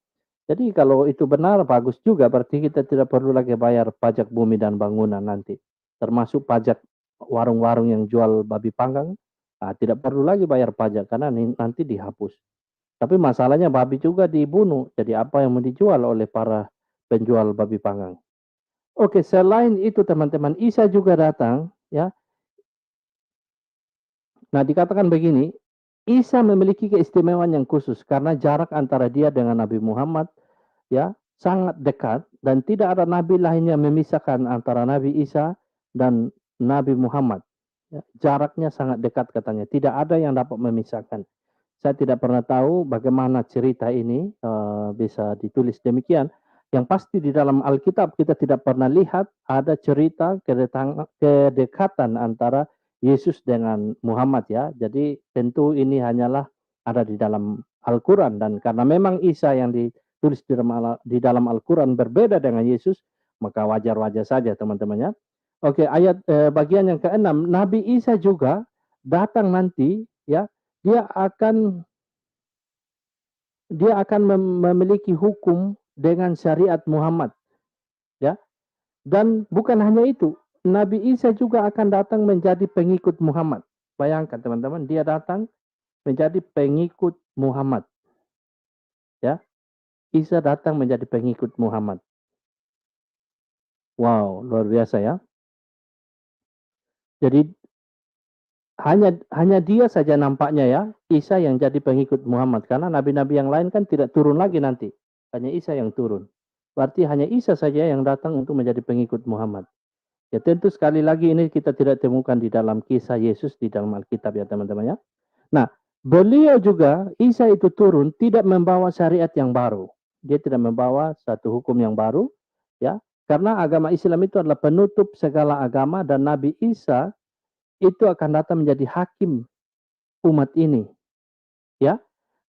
Jadi kalau itu benar bagus juga. Berarti kita tidak perlu lagi bayar pajak bumi dan bangunan nanti. Termasuk pajak warung-warung yang jual babi panggang. Tidak perlu lagi bayar pajak karena nanti dihapus. Tapi masalahnya babi juga dibunuh. Jadi apa yang mau dijual oleh para penjual babi panggang? Oke, selain itu teman-teman, Isa juga datang, ya. Nah, dikatakan begini, Isa memiliki keistimewaan yang khusus karena jarak antara dia dengan Nabi Muhammad, ya, sangat dekat dan tidak ada nabi lain yang memisahkan antara Nabi Isa dan Nabi Muhammad. Ya, jaraknya sangat dekat katanya, tidak ada yang dapat memisahkan. Saya tidak pernah tahu bagaimana cerita ini bisa ditulis demikian. Yang pasti di dalam Alkitab kita tidak pernah lihat ada cerita kedekatan antara Yesus dengan Muhammad ya. Jadi tentu ini hanyalah ada di dalam Al-Quran dan karena memang Isa yang ditulis di dalam Al-Quran berbeda dengan Yesus, maka wajar-wajar saja teman-temannya. Oke, ayat bagian yang keenam, Nabi Isa juga datang nanti ya, dia akan memiliki hukum dengan syariat Muhammad ya, dan bukan hanya itu, Nabi Isa juga akan datang menjadi pengikut Muhammad. Bayangkan teman-teman, dia datang menjadi pengikut Muhammad ya. Isa datang menjadi pengikut Muhammad. Wow, luar biasa ya. Jadi hanya dia saja nampaknya ya, Isa yang jadi pengikut Muhammad. Karena nabi-nabi yang lain kan tidak turun lagi nanti. Hanya Isa yang turun. Berarti hanya Isa saja yang datang untuk menjadi pengikut Muhammad. Ya tentu sekali lagi ini kita tidak temukan di dalam kisah Yesus di dalam Alkitab ya teman-teman ya. Nah, beliau juga, Isa itu turun tidak membawa syariat yang baru. Dia tidak membawa satu hukum yang baru. Ya, karena agama Islam itu adalah penutup segala agama dan Nabi Isa itu akan datang menjadi hakim umat ini, ya,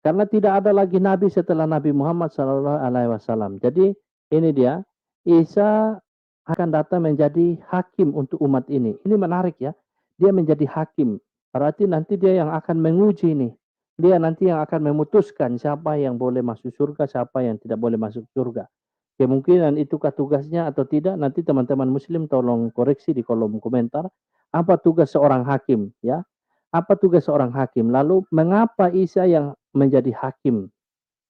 karena tidak ada lagi nabi setelah Nabi Muhammad SAW. Jadi ini dia, Isa akan datang menjadi hakim untuk umat ini. Ini menarik ya, dia menjadi hakim. Berarti nanti dia yang akan menguji ini. Dia nanti yang akan memutuskan siapa yang boleh masuk surga, siapa yang tidak boleh masuk surga. Kemungkinan itukah tugasnya atau tidak, nanti teman-teman muslim tolong koreksi di kolom komentar. Apa tugas seorang hakim ya? Apa tugas seorang hakim? Lalu mengapa Isa yang menjadi hakim?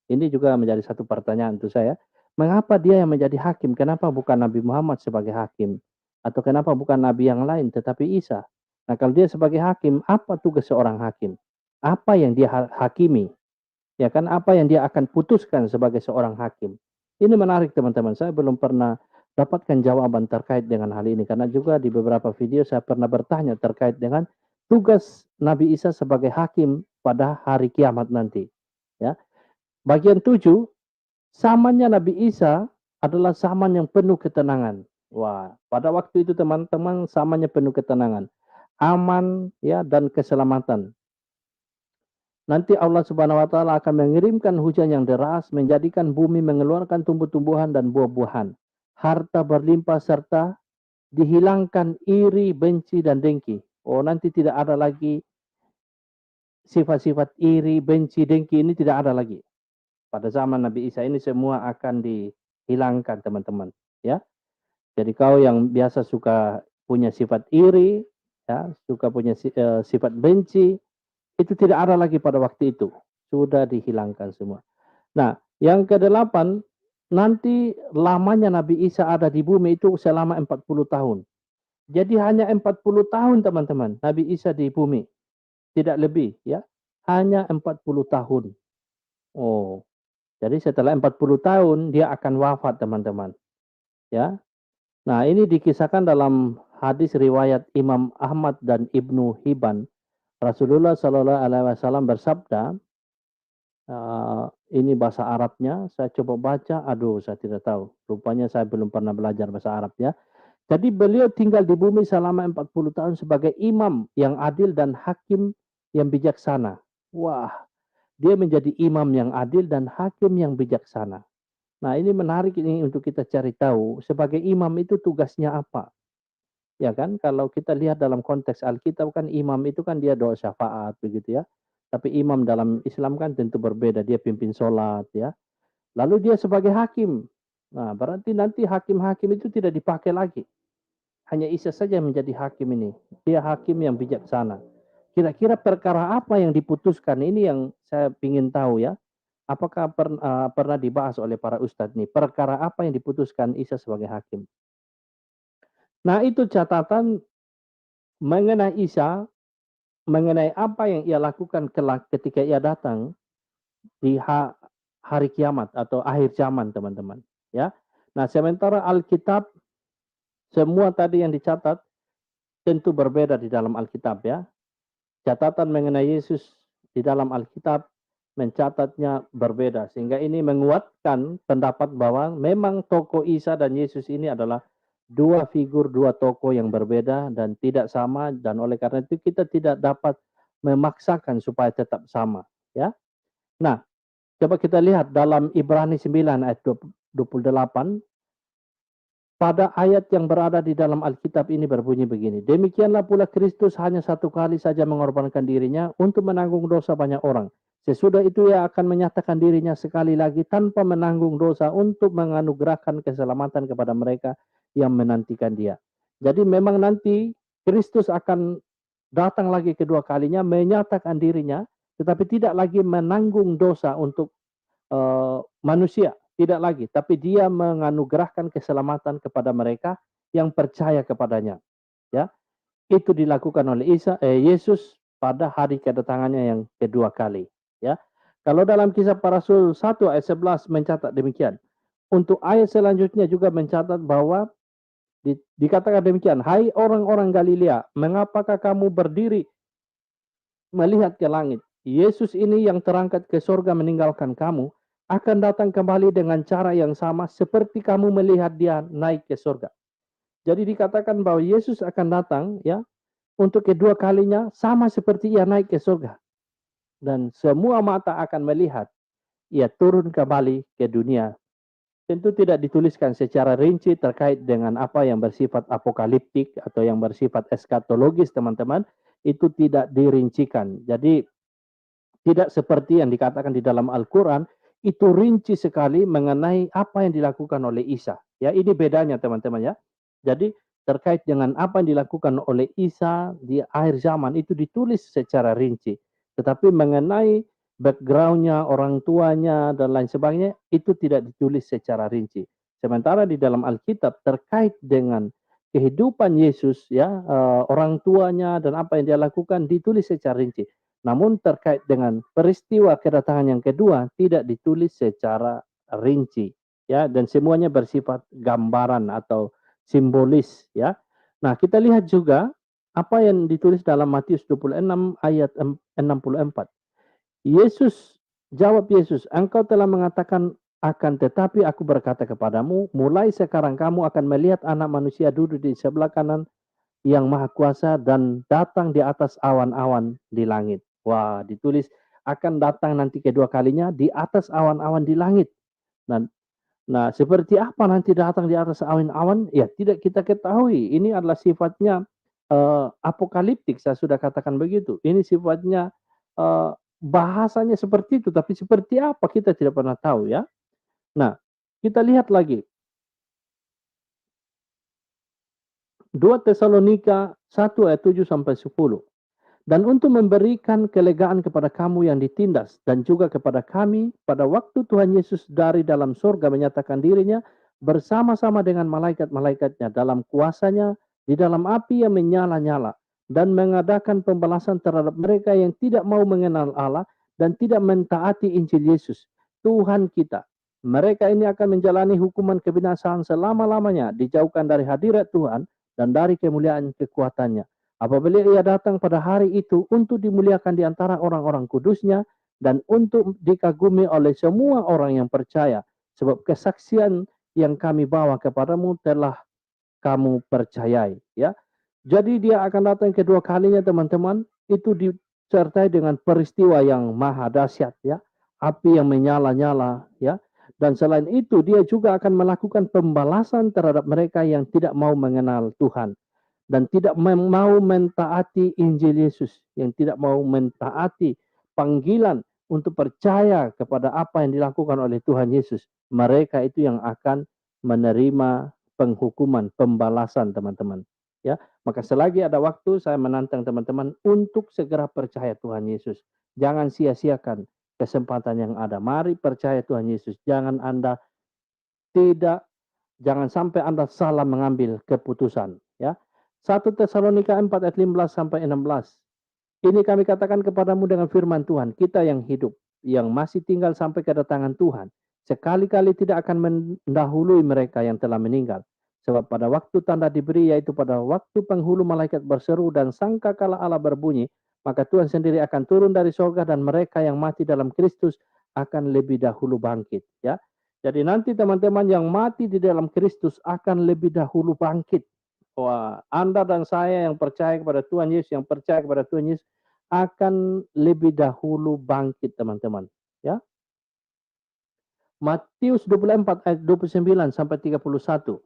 Ini juga menjadi satu pertanyaan untuk saya. Mengapa dia yang menjadi hakim? Kenapa bukan Nabi Muhammad sebagai hakim? Atau kenapa bukan Nabi yang lain tetapi Isa? Nah kalau dia sebagai hakim, apa tugas seorang hakim? Apa yang dia hakimi? Ya kan, apa yang dia akan putuskan sebagai seorang hakim? Ini menarik teman-teman. Saya belum pernah dapatkan jawaban terkait dengan hal ini. Karena juga di beberapa video saya pernah bertanya terkait dengan tugas Nabi Isa sebagai hakim pada hari kiamat nanti. Ya, bagian 7, zamannya Nabi Isa adalah zaman yang penuh ketenangan. Wah, pada waktu itu teman-teman zamannya penuh ketenangan, aman ya dan keselamatan. Nanti Allah Subhanahu wa taala akan mengirimkan hujan yang deras, menjadikan bumi mengeluarkan tumbuh-tumbuhan dan buah-buahan. Harta berlimpah serta dihilangkan iri, benci dan dengki. Oh, nanti tidak ada lagi sifat-sifat iri, benci, dengki ini tidak ada lagi. Pada zaman Nabi Isa ini semua akan dihilangkan, teman-teman. Ya, jadi kau yang biasa suka punya sifat iri, ya, suka punya sifat benci, itu tidak ada lagi pada waktu itu. Sudah dihilangkan semua. Nah, yang kedelapan, nanti lamanya Nabi Isa ada di bumi itu selama 40 tahun. Jadi hanya 40 tahun, teman-teman, Nabi Isa di bumi. Tidak lebih, ya. Hanya 40 tahun. Oh, jadi setelah 40 tahun dia akan wafat, teman-teman. Ya. Nah, ini dikisahkan dalam hadis riwayat Imam Ahmad dan Ibnu Hibban. Rasulullah Shallallahu Alaihi Wasallam bersabda, ini bahasa Arabnya, saya coba baca, aduh saya tidak tahu. Rupanya saya belum pernah belajar bahasa Arab, ya. Jadi beliau tinggal di bumi selama 40 tahun sebagai imam yang adil dan hakim yang bijaksana. Wah, dia menjadi imam yang adil dan hakim yang bijaksana. Nah, ini menarik ini untuk kita cari tahu, sebagai imam itu tugasnya apa? Ya kan, kalau kita lihat dalam konteks Alkitab kan imam itu kan dia doa syafaat begitu, ya. Tapi imam dalam Islam kan tentu berbeda, dia pimpin sholat, ya. Lalu dia sebagai hakim. Nah, berarti nanti hakim-hakim itu tidak dipakai lagi. Hanya Isa saja yang menjadi hakim ini. Dia hakim yang bijaksana. Kira-kira perkara apa yang diputuskan ini yang saya ingin tahu, ya. Apakah pernah dibahas oleh para ustadz nih? Perkara apa yang diputuskan Isa sebagai hakim? Nah, itu catatan mengenai Isa, mengenai apa yang ia lakukan kelak ketika ia datang di hari kiamat atau akhir zaman, teman-teman. Ya. Nah, sementara Alkitab semua tadi yang dicatat tentu berbeda di dalam Alkitab, ya. Catatan mengenai Yesus di dalam Alkitab mencatatnya berbeda. Sehingga ini menguatkan pendapat bahwa memang tokoh Isa dan Yesus ini adalah dua figur, dua tokoh yang berbeda dan tidak sama. Dan oleh karena itu kita tidak dapat memaksakan supaya tetap sama. Ya. Nah, coba kita lihat dalam Ibrani 9 ayat 28. Pada ayat yang berada di dalam Alkitab ini berbunyi begini. Demikianlah pula Kristus hanya satu kali saja mengorbankan dirinya untuk menanggung dosa banyak orang. Sesudah itu ia akan menyatakan dirinya sekali lagi tanpa menanggung dosa untuk menganugerahkan keselamatan kepada mereka yang menantikan dia. Jadi memang nanti Kristus akan datang lagi kedua kalinya menyatakan dirinya, tetapi tidak lagi menanggung dosa untuk manusia. Tidak lagi, tapi dia menganugerahkan keselamatan kepada mereka yang percaya kepadanya. Ya, itu dilakukan oleh Yesus pada hari kedatangannya yang kedua kali. Ya, kalau dalam Kisah Para Rasul 1 ayat 11 mencatat demikian. Untuk ayat selanjutnya juga mencatat bahwa dikatakan demikian. Hai orang-orang Galilea, mengapakah kamu berdiri melihat ke langit? Yesus ini yang terangkat ke surga meninggalkan kamu akan datang kembali dengan cara yang sama seperti kamu melihat dia naik ke surga. Jadi dikatakan bahwa Yesus akan datang, ya, untuk kedua kalinya sama seperti ia naik ke surga. Dan semua mata akan melihat ia turun kembali ke dunia. Tentu tidak dituliskan secara rinci terkait dengan apa yang bersifat apokaliptik atau yang bersifat eskatologis, teman-teman. Itu tidak dirincikan. Jadi tidak seperti yang dikatakan di dalam Al-Quran, itu rinci sekali mengenai apa yang dilakukan oleh Isa. Ya, ini bedanya, teman-teman, ya. Jadi terkait dengan apa yang dilakukan oleh Isa di akhir zaman itu ditulis secara rinci. Tetapi mengenai background-nya, orang tuanya dan lain sebagainya itu tidak ditulis secara rinci. Sementara di dalam Alkitab terkait dengan kehidupan Yesus, ya, orang tuanya dan apa yang dia lakukan ditulis secara rinci. Namun terkait dengan peristiwa kedatangan yang kedua tidak ditulis secara rinci, ya, dan semuanya bersifat gambaran atau simbolis, ya. Nah, kita lihat juga apa yang ditulis dalam Matius 26 ayat 64. Jawab Yesus, engkau telah mengatakan akan tetapi aku berkata kepadamu, mulai sekarang kamu akan melihat Anak Manusia duduk di sebelah kanan yang Maha Kuasa dan datang di atas awan-awan di langit. Wah, ditulis akan datang nanti kedua kalinya di atas awan-awan di langit. Nah, seperti apa nanti datang di atas awan-awan? Ya, tidak kita ketahui. Ini adalah sifatnya apokaliptik, saya sudah katakan begitu. Ini sifatnya bahasanya seperti itu, tapi seperti apa kita tidak pernah tahu ya. Nah, kita lihat lagi 2 Tesalonika 1 ayat 7 sampai 10. Dan untuk memberikan kelegaan kepada kamu yang ditindas dan juga kepada kami pada waktu Tuhan Yesus dari dalam surga menyatakan dirinya bersama-sama dengan malaikat-malaikatnya dalam kuasanya di dalam api yang menyala-nyala dan mengadakan pembalasan terhadap mereka yang tidak mau mengenal Allah dan tidak mentaati Injil Yesus Tuhan kita. Mereka ini akan menjalani hukuman kebinasaan selama-lamanya, dijauhkan dari hadirat Tuhan dan dari kemuliaan kekuatannya. Apabila ia datang pada hari itu untuk dimuliakan di antara orang-orang kudusnya dan untuk dikagumi oleh semua orang yang percaya. Sebab kesaksian yang kami bawa kepadamu telah kamu percayai. Ya. Jadi dia akan datang kedua kalinya teman-teman. Itu disertai dengan peristiwa yang maha dahsyat. Ya. Api yang menyala-nyala. Ya. Dan selain itu dia juga akan melakukan pembalasan terhadap mereka yang tidak mau mengenal Tuhan dan tidak mau mentaati Injil Yesus, yang tidak mau mentaati panggilan untuk percaya kepada apa yang dilakukan oleh Tuhan Yesus. Mereka itu yang akan menerima penghukuman, pembalasan teman-teman. Ya, maka selagi ada waktu saya menantang teman-teman untuk segera percaya Tuhan Yesus. Jangan sia-siakan kesempatan yang ada. Mari percaya Tuhan Yesus. Jangan sampai Anda salah mengambil keputusan. Ya, 1 Tesalonika 4 ayat 15 sampai 16. Ini kami katakan kepadamu dengan firman Tuhan, kita yang hidup, yang masih tinggal sampai kedatangan Tuhan, sekali-kali tidak akan mendahului mereka yang telah meninggal. Sebab pada waktu tanda diberi, yaitu pada waktu penghulu malaikat berseru dan sangkakala Allah berbunyi, maka Tuhan sendiri akan turun dari surga dan mereka yang mati dalam Kristus akan lebih dahulu bangkit. Ya, jadi nanti teman-teman yang mati di dalam Kristus akan lebih dahulu bangkit. Wah, Anda dan saya yang percaya kepada Tuhan Yesus, yang percaya kepada Tuhan Yesus akan lebih dahulu bangkit teman-teman. Ya. Matius 24 ayat 29 sampai 31.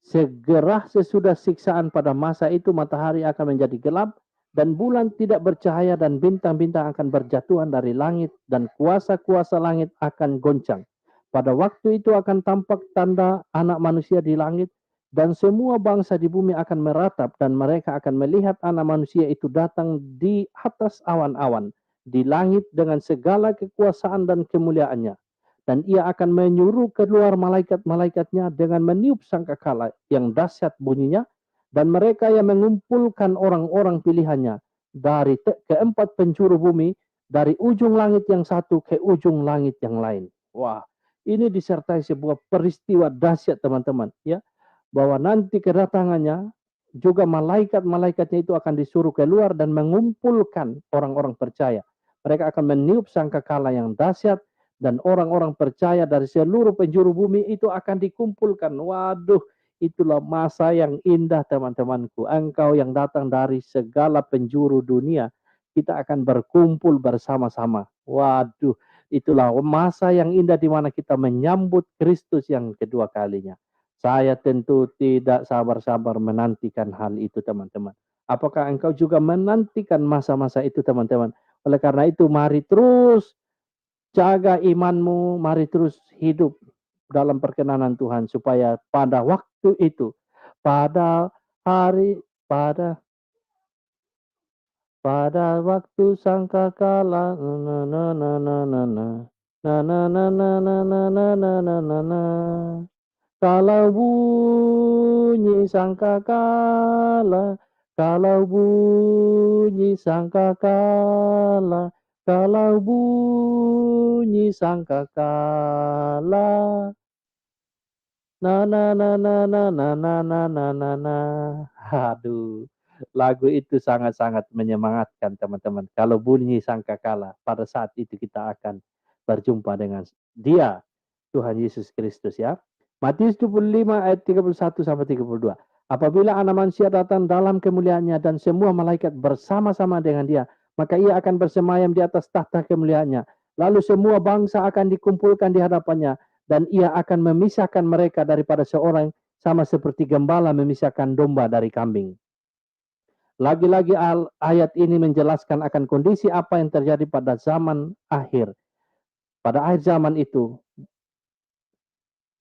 Segera sesudah siksaan pada masa itu matahari akan menjadi gelap dan bulan tidak bercahaya dan bintang-bintang akan berjatuhan dari langit dan kuasa-kuasa langit akan goncang. Pada waktu itu akan tampak tanda anak manusia di langit dan semua bangsa di bumi akan meratap dan mereka akan melihat anak manusia itu datang di atas awan-awan di langit dengan segala kekuasaan dan kemuliaannya. Dan ia akan menyuruh keluar malaikat-malaikatnya dengan meniup sangkakala yang dahsyat bunyinya, dan mereka yang mengumpulkan orang-orang pilihannya dari keempat penjuru bumi, dari ujung langit yang satu ke ujung langit yang lain. Wah, ini disertai sebuah peristiwa dahsyat teman-teman, ya, bahwa nanti kedatangannya juga malaikat-malaikatnya itu akan disuruh keluar dan mengumpulkan orang-orang percaya. Mereka akan meniup sangkakala yang dahsyat dan orang-orang percaya dari seluruh penjuru bumi itu akan dikumpulkan. Waduh, itulah masa yang indah teman-temanku. Engkau yang datang dari segala penjuru dunia, kita akan berkumpul bersama-sama. Waduh, itulah masa yang indah di mana kita menyambut Kristus yang kedua kalinya. Saya tentu tidak sabar-sabar menantikan hal itu teman-teman. Apakah engkau juga menantikan masa-masa itu teman-teman? Oleh karena itu mari terus jaga imanmu, mari terus hidup dalam perkenanan Tuhan supaya pada waktu itu, pada hari, pada waktu sangkakala, na na na na na na na na na na na na na na na na na. Kalau bunyi sangkakala, kalau bunyi sangkakala, kalau bunyi sangkakala, na na na na na na na na na na na. Aduh, lagu itu sangat-sangat menyemangatkan teman-teman. Kalau bunyi sangkakala, pada saat itu kita akan berjumpa dengan Dia, Tuhan Yesus Kristus ya. Matius 25 ayat 31 sampai 32. Apabila anak manusia datang dalam kemuliaannya dan semua malaikat bersama-sama dengan Dia, maka Ia akan bersemayam di atas tahta kemuliaannya. Lalu semua bangsa akan dikumpulkan di hadapannya dan Ia akan memisahkan mereka daripada seorang sama seperti gembala memisahkan domba dari kambing. Lagi-lagi ayat ini menjelaskan akan kondisi apa yang terjadi pada zaman akhir. Pada akhir zaman itu,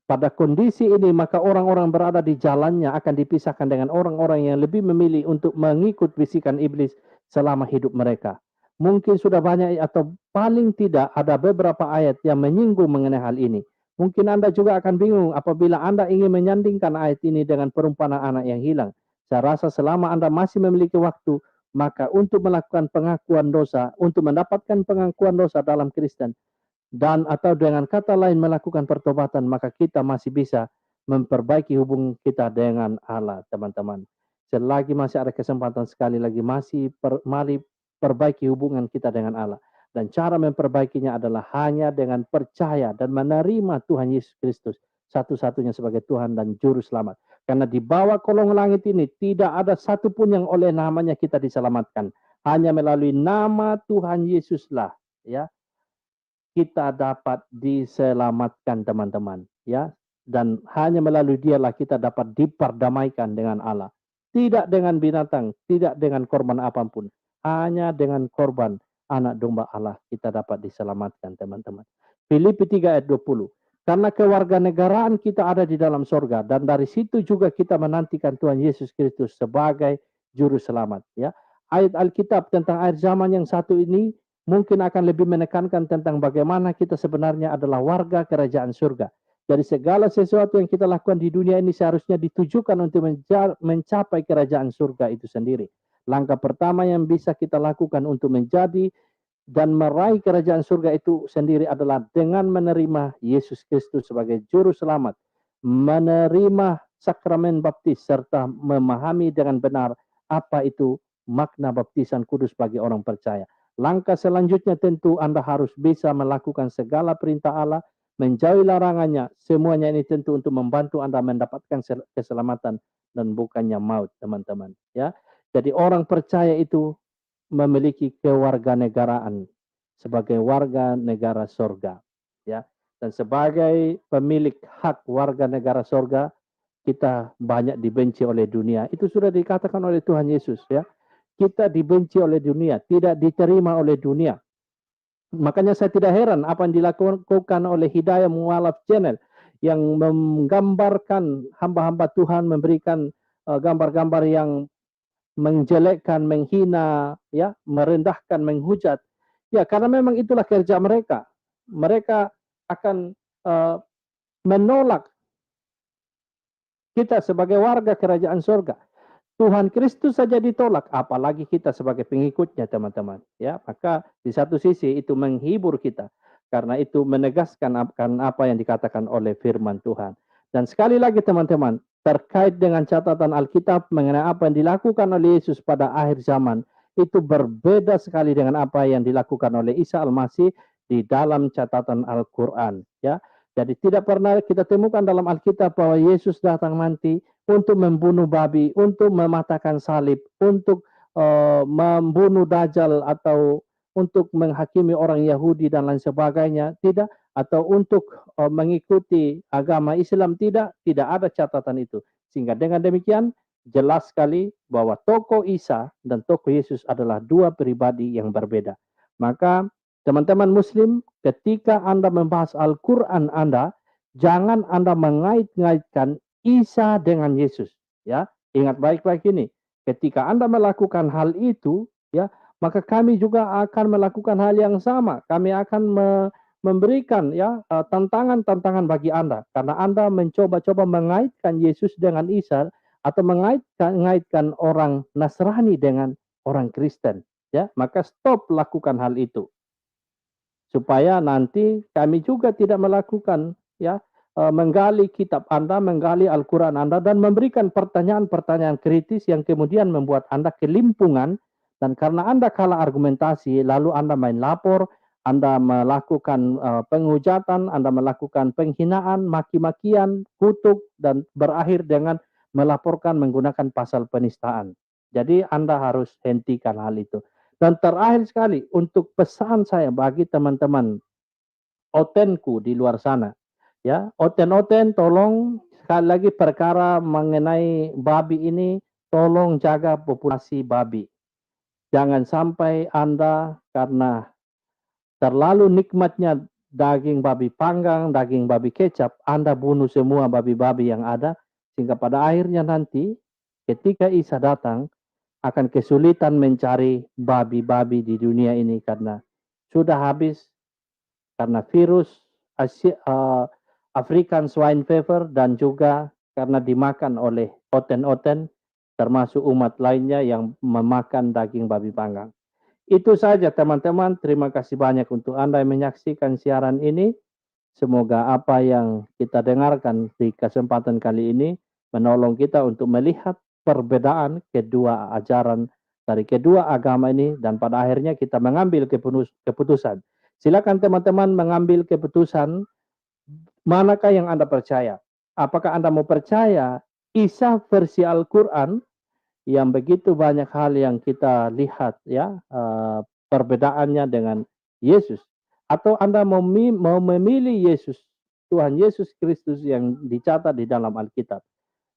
pada kondisi ini maka orang-orang berada di jalannya akan dipisahkan dengan orang-orang yang lebih memilih untuk mengikut bisikan iblis selama hidup mereka. Mungkin sudah banyak atau paling tidak ada beberapa ayat yang menyinggung mengenai hal ini. Mungkin Anda juga akan bingung apabila Anda ingin menyandingkan ayat ini dengan perumpamaan anak yang hilang. Saya rasa selama Anda masih memiliki waktu, maka untuk melakukan pengakuan dosa, untuk mendapatkan pengakuan dosa dalam Kristen, dan atau dengan kata lain melakukan pertobatan, maka kita masih bisa memperbaiki hubungan kita dengan Allah, teman-teman. Selagi masih ada kesempatan, sekali lagi mari perbaiki hubungan kita dengan Allah. Dan cara memperbaikinya adalah hanya dengan percaya dan menerima Tuhan Yesus Kristus satu-satunya sebagai Tuhan dan Juru Selamat. Karena di bawah kolong langit ini tidak ada satupun yang oleh namanya kita diselamatkan. Hanya melalui nama Tuhan Yesuslah, ya, kita dapat diselamatkan, teman-teman, ya, dan hanya melalui dialah kita dapat diperdamaikan dengan Allah, tidak dengan binatang, tidak dengan korban apapun, hanya dengan korban anak domba Allah kita dapat diselamatkan, teman-teman. Filipi 3 ayat 20. Karena kewarganegaraan kita ada di dalam sorga, dan dari situ juga kita menantikan Tuhan Yesus Kristus sebagai juru selamat, ya. Ayat Alkitab tentang akhir zaman yang satu ini mungkin akan lebih menekankan tentang bagaimana kita sebenarnya adalah warga kerajaan surga. Jadi segala sesuatu yang kita lakukan di dunia ini seharusnya ditujukan untuk mencapai kerajaan surga itu sendiri. Langkah pertama yang bisa kita lakukan untuk menjadi dan meraih kerajaan surga itu sendiri adalah dengan menerima Yesus Kristus sebagai juru selamat, menerima sakramen baptis, serta memahami dengan benar apa itu makna baptisan kudus bagi orang percaya. Langkah selanjutnya tentu Anda harus bisa melakukan segala perintah Allah, menjauhi larangannya. Semuanya ini tentu untuk membantu Anda mendapatkan keselamatan dan bukannya maut, teman-teman. Ya, jadi orang percaya itu memiliki kewarganegaraan sebagai warga negara sorga. Ya, dan sebagai pemilik hak warga negara sorga, kita banyak dibenci oleh dunia. Itu sudah dikatakan oleh Tuhan Yesus, ya. Kita dibenci oleh dunia, tidak diterima oleh dunia. Makanya saya tidak heran apa yang dilakukan oleh Hidayah Mualaf Channel yang menggambarkan hamba-hamba Tuhan, memberikan gambar-gambar yang menjelekkan, menghina, ya, merendahkan, menghujat. Ya, karena memang itulah kerja mereka. Mereka akan menolak kita sebagai warga kerajaan surga. Tuhan Kristus saja ditolak, apalagi kita sebagai pengikutnya, teman-teman. Ya, maka di satu sisi itu menghibur kita, karena itu menegaskan akan apa yang dikatakan oleh firman Tuhan. Dan sekali lagi, teman-teman, terkait dengan catatan Alkitab mengenai apa yang dilakukan oleh Yesus pada akhir zaman, itu berbeda sekali dengan apa yang dilakukan oleh Isa Al-Masih di dalam catatan Al-Quran. Ya, jadi tidak pernah kita temukan dalam Alkitab bahwa Yesus datang nanti untuk membunuh babi, untuk mematahkan salib, untuk membunuh Dajjal, atau untuk menghakimi orang Yahudi dan lain sebagainya, tidak, atau untuk mengikuti agama Islam, tidak ada catatan itu. Sehingga dengan demikian jelas sekali bahwa tokoh Isa dan tokoh Yesus adalah dua pribadi yang berbeda. Maka teman-teman Muslim, ketika Anda membahas Al-Quran Anda, jangan Anda mengait-ngaitkan Isa dengan Yesus, ya. Ingat baik-baik ini. Ketika Anda melakukan hal itu, ya, maka kami juga akan melakukan hal yang sama. Kami akan memberikan, ya, tantangan-tantangan bagi Anda, karena Anda mencoba-coba mengaitkan Yesus dengan Isa, atau mengaitkan orang Nasrani dengan orang Kristen, ya. Maka stop lakukan hal itu, supaya nanti kami juga tidak melakukan, ya, menggali kitab Anda, menggali Al-Quran Anda, dan memberikan pertanyaan-pertanyaan kritis yang kemudian membuat Anda kelimpungan, dan karena Anda kalah argumentasi, lalu Anda main lapor, Anda melakukan penghujatan, Anda melakukan penghinaan, maki-makian, kutuk, dan berakhir dengan melaporkan menggunakan pasal penistaan. Jadi Anda harus hentikan hal itu. Dan terakhir sekali, untuk pesan saya bagi teman-teman otenku di luar sana, ya, oten-oten, tolong sekali lagi perkara mengenai babi ini tolong jaga populasi babi. Jangan sampai Anda karena terlalu nikmatnya daging babi panggang, daging babi kecap, Anda bunuh semua babi-babi yang ada, sehingga pada akhirnya nanti ketika Isa datang, akan kesulitan mencari babi-babi di dunia ini karena sudah habis karena virus African swine fever dan juga karena dimakan oleh oten-oten termasuk umat lainnya yang memakan daging babi panggang. Itu saja teman-teman, terima kasih banyak untuk Anda yang menyaksikan siaran ini. Semoga apa yang kita dengarkan di kesempatan kali ini menolong kita untuk melihat perbedaan kedua ajaran dari kedua agama ini dan pada akhirnya kita mengambil keputusan. Silakan teman-teman mengambil keputusan manakah yang Anda percaya. Apakah Anda mau percaya Isa versi Al-Quran yang begitu banyak hal yang kita lihat ya perbedaannya dengan Yesus, atau Anda mau memilih Yesus, Tuhan Yesus Kristus yang dicatat di dalam Alkitab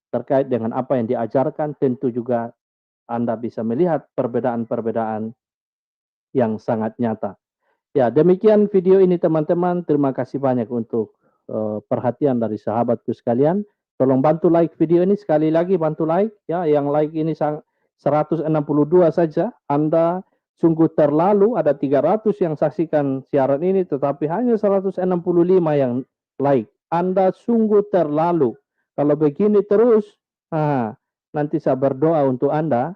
terkait dengan apa yang diajarkan. Tentu juga Anda bisa melihat perbedaan-perbedaan yang sangat nyata. Ya, demikian video ini teman-teman. Terima kasih banyak untuk perhatian dari sahabatku sekalian. Tolong bantu like video ini, sekali lagi bantu like ya. Yang like ini 162 saja. Anda sungguh terlalu, ada 300 yang saksikan siaran ini tetapi hanya 165 yang like. Anda sungguh terlalu. Kalau begini terus, nanti saya berdoa untuk Anda,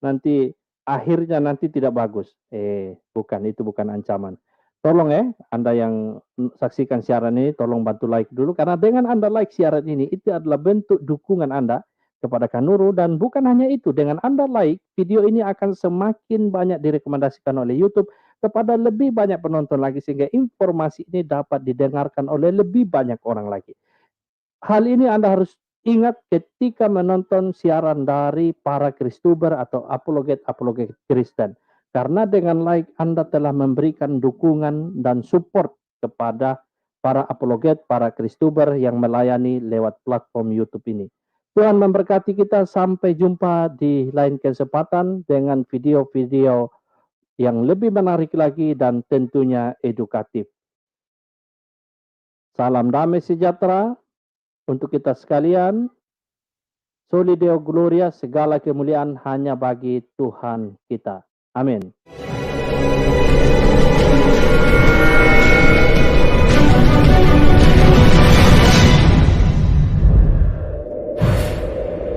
nanti akhirnya nanti tidak bagus. Bukan, itu bukan ancaman. Tolong Anda yang saksikan siaran ini, tolong bantu like dulu. Karena dengan Anda like siaran ini, itu adalah bentuk dukungan Anda kepada Kanuru. Dan bukan hanya itu, dengan Anda like, video ini akan semakin banyak direkomendasikan oleh YouTube kepada lebih banyak penonton lagi. Sehingga informasi ini dapat didengarkan oleh lebih banyak orang lagi. Hal ini Anda harus ingat ketika menonton siaran dari para Kristuber atau apologet-apologet Kristen. Karena dengan like Anda telah memberikan dukungan dan support kepada para apologet, para Kristuber yang melayani lewat platform YouTube ini. Tuhan memberkati kita, sampai jumpa di lain kesempatan dengan video-video yang lebih menarik lagi dan tentunya edukatif. Salam damai sejahtera untuk kita sekalian. Soli Deo Gloria, segala kemuliaan hanya bagi Tuhan kita. Amin.